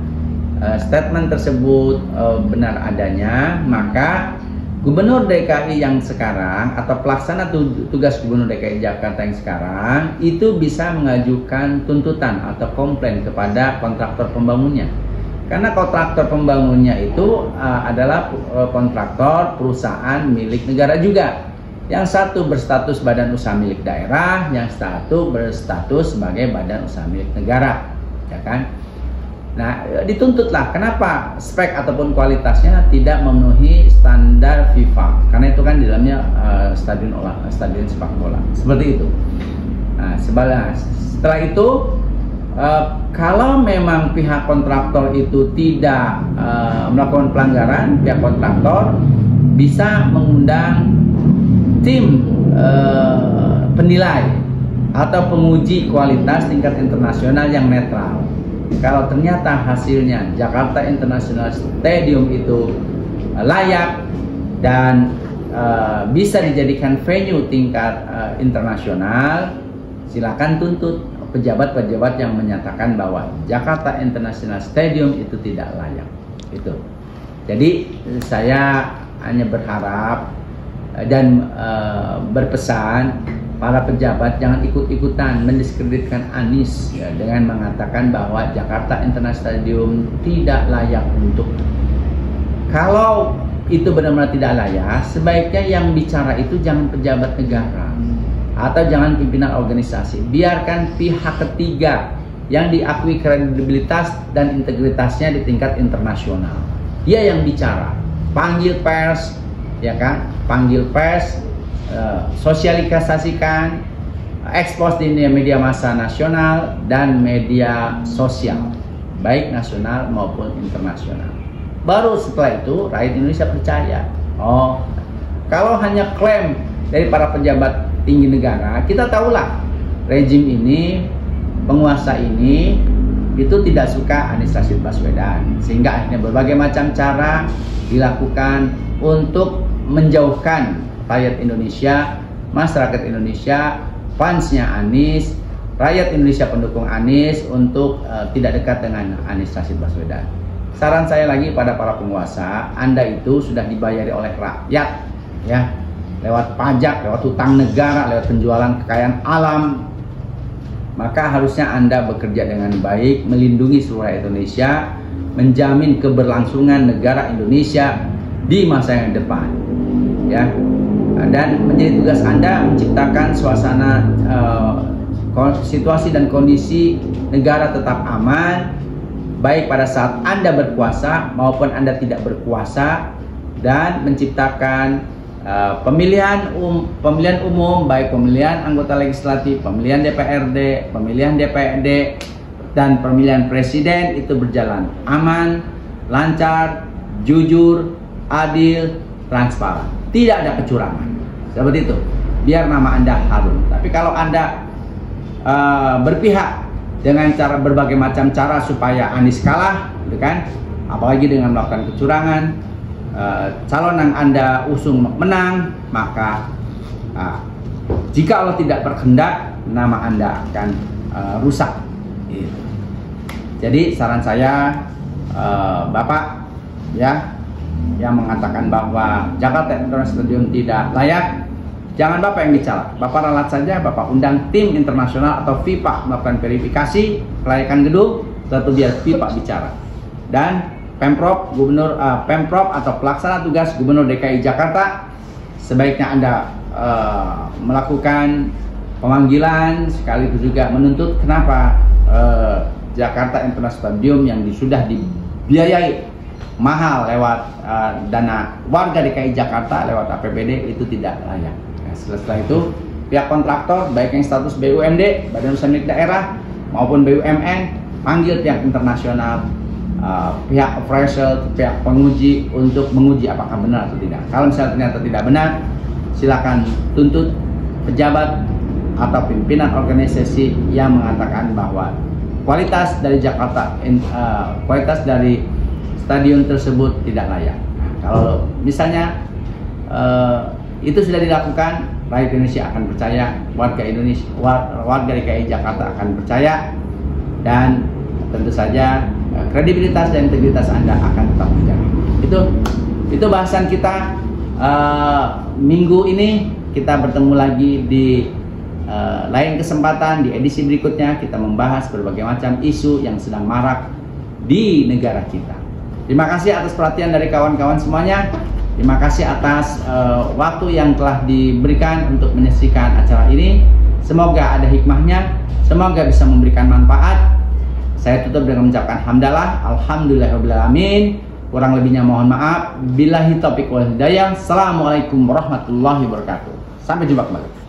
statement tersebut benar adanya, maka Gubernur DKI yang sekarang atau pelaksana tugas Gubernur DKI Jakarta yang sekarang itu bisa mengajukan tuntutan atau komplain kepada kontraktor pembangunnya. Karena kontraktor pembangunnya itu adalah kontraktor perusahaan milik negara juga. Yang satu berstatus badan usaha milik daerah, yang satu berstatus sebagai badan usaha milik negara, ya kan? Nah, dituntutlah. Kenapa spek ataupun kualitasnya tidak memenuhi standar FIFA? Karena itu kan di dalamnya stadion sepak bola. Seperti itu. Nah, setelah itu kalau memang pihak kontraktor itu tidak melakukan pelanggaran, pihak kontraktor bisa mengundang tim penilai atau penguji kualitas tingkat internasional yang netral. Kalau ternyata hasilnya Jakarta International Stadium itu layak dan bisa dijadikan venue tingkat internasional, silakan tuntut pejabat-pejabat yang menyatakan bahwa Jakarta International Stadium itu tidak layak. Itu. Jadi saya hanya berharap dan berpesan para pejabat jangan ikut-ikutan mendiskreditkan Anies ya, dengan mengatakan bahwa Jakarta International Stadium tidak layak untuk. Kalau itu benar-benar tidak layak, sebaiknya yang bicara itu jangan pejabat negara atau jangan pimpinan organisasi. Biarkan pihak ketiga yang diakui kredibilitas dan integritasnya di tingkat internasional. Dia yang bicara, panggil pers, ya kan? Panggil pers, sosialisasikan, ekspos di media massa nasional dan media sosial, baik nasional maupun internasional. Baru setelah itu rakyat Indonesia percaya. Oh, kalau hanya klaim dari para pejabat tinggi negara, kita tahulah rejim ini, penguasa ini itu tidak suka Anies Rashid Baswedan, sehingga akhirnya berbagai macam cara dilakukan untuk menjauhkan rakyat Indonesia, masyarakat Indonesia, fansnya Anies, rakyat Indonesia pendukung Anies untuk tidak dekat dengan Anies Rashid Baswedan. Saran saya lagi pada para penguasa, Anda itu sudah dibayari oleh rakyat, ya, lewat pajak, lewat hutang negara, lewat penjualan kekayaan alam. Maka harusnya Anda bekerja dengan baik, melindungi seluruh rakyat Indonesia, menjamin keberlangsungan negara Indonesia di masa yang depan, ya. Dan menjadi tugas Anda menciptakan suasana situasi dan kondisi negara tetap aman, baik pada saat Anda berkuasa maupun Anda tidak berkuasa, dan menciptakan pemilihan umum, baik pemilihan anggota legislatif, pemilihan DPRD, pemilihan DPD, dan pemilihan presiden itu berjalan aman, lancar, jujur, adil, transparan. Tidak ada kecurangan. Seperti itu. biar nama Anda harum. Tapi kalau Anda berpihak dengan cara berbagai macam cara supaya Anies kalah, gitu kan? Apalagi dengan melakukan kecurangan, calon yang Anda usung menang, maka jika Allah tidak berkehendak, nama Anda akan rusak. Gitu. Jadi saran saya, Bapak ya yang mengatakan bahwa Jakarta International Stadium tidak layak, jangan Bapak yang bicara. Bapak ralat saja, Bapak undang tim internasional atau FIFA melakukan verifikasi kelayakan gedung, tentu biar FIFA bicara. Dan Pemprov, Pemprov atau pelaksana tugas Gubernur DKI Jakarta, sebaiknya Anda melakukan pemanggilan, sekaligus juga menuntut kenapa Jakarta International Stadium yang sudah dibiayai mahal lewat dana warga DKI Jakarta lewat APBD itu tidak layak. Setelah itu pihak kontraktor baik yang status BUMD, Badan Usaha Milik Daerah maupun BUMN panggil pihak internasional, pihak appraisal, pihak penguji untuk menguji apakah benar atau tidak. Kalau misalnya ternyata tidak benar, silakan tuntut pejabat atau pimpinan organisasi yang mengatakan bahwa kualitas dari Jakarta, kualitas dari stadion tersebut tidak layak. Kalau misalnya itu sudah dilakukan, rakyat Indonesia akan percaya, warga DKI Jakarta akan percaya, dan tentu saja kredibilitas dan integritas Anda akan tetap terjaga. Itu bahasan kita minggu ini. Kita bertemu lagi di lain kesempatan, di edisi berikutnya kita membahas berbagai macam isu yang sedang marak di negara kita. Terima kasih atas perhatian dari kawan-kawan semuanya. Terima kasih atas waktu yang telah diberikan untuk menyaksikan acara ini. Semoga ada hikmahnya, semoga bisa memberikan manfaat. Saya tutup dengan mengucapkan hamdalah, alhamdulillahirobbilalamin. Kurang lebihnya mohon maaf. Billahi taufiq wal hidayah. Assalamualaikum warahmatullahi wabarakatuh. Sampai jumpa kembali.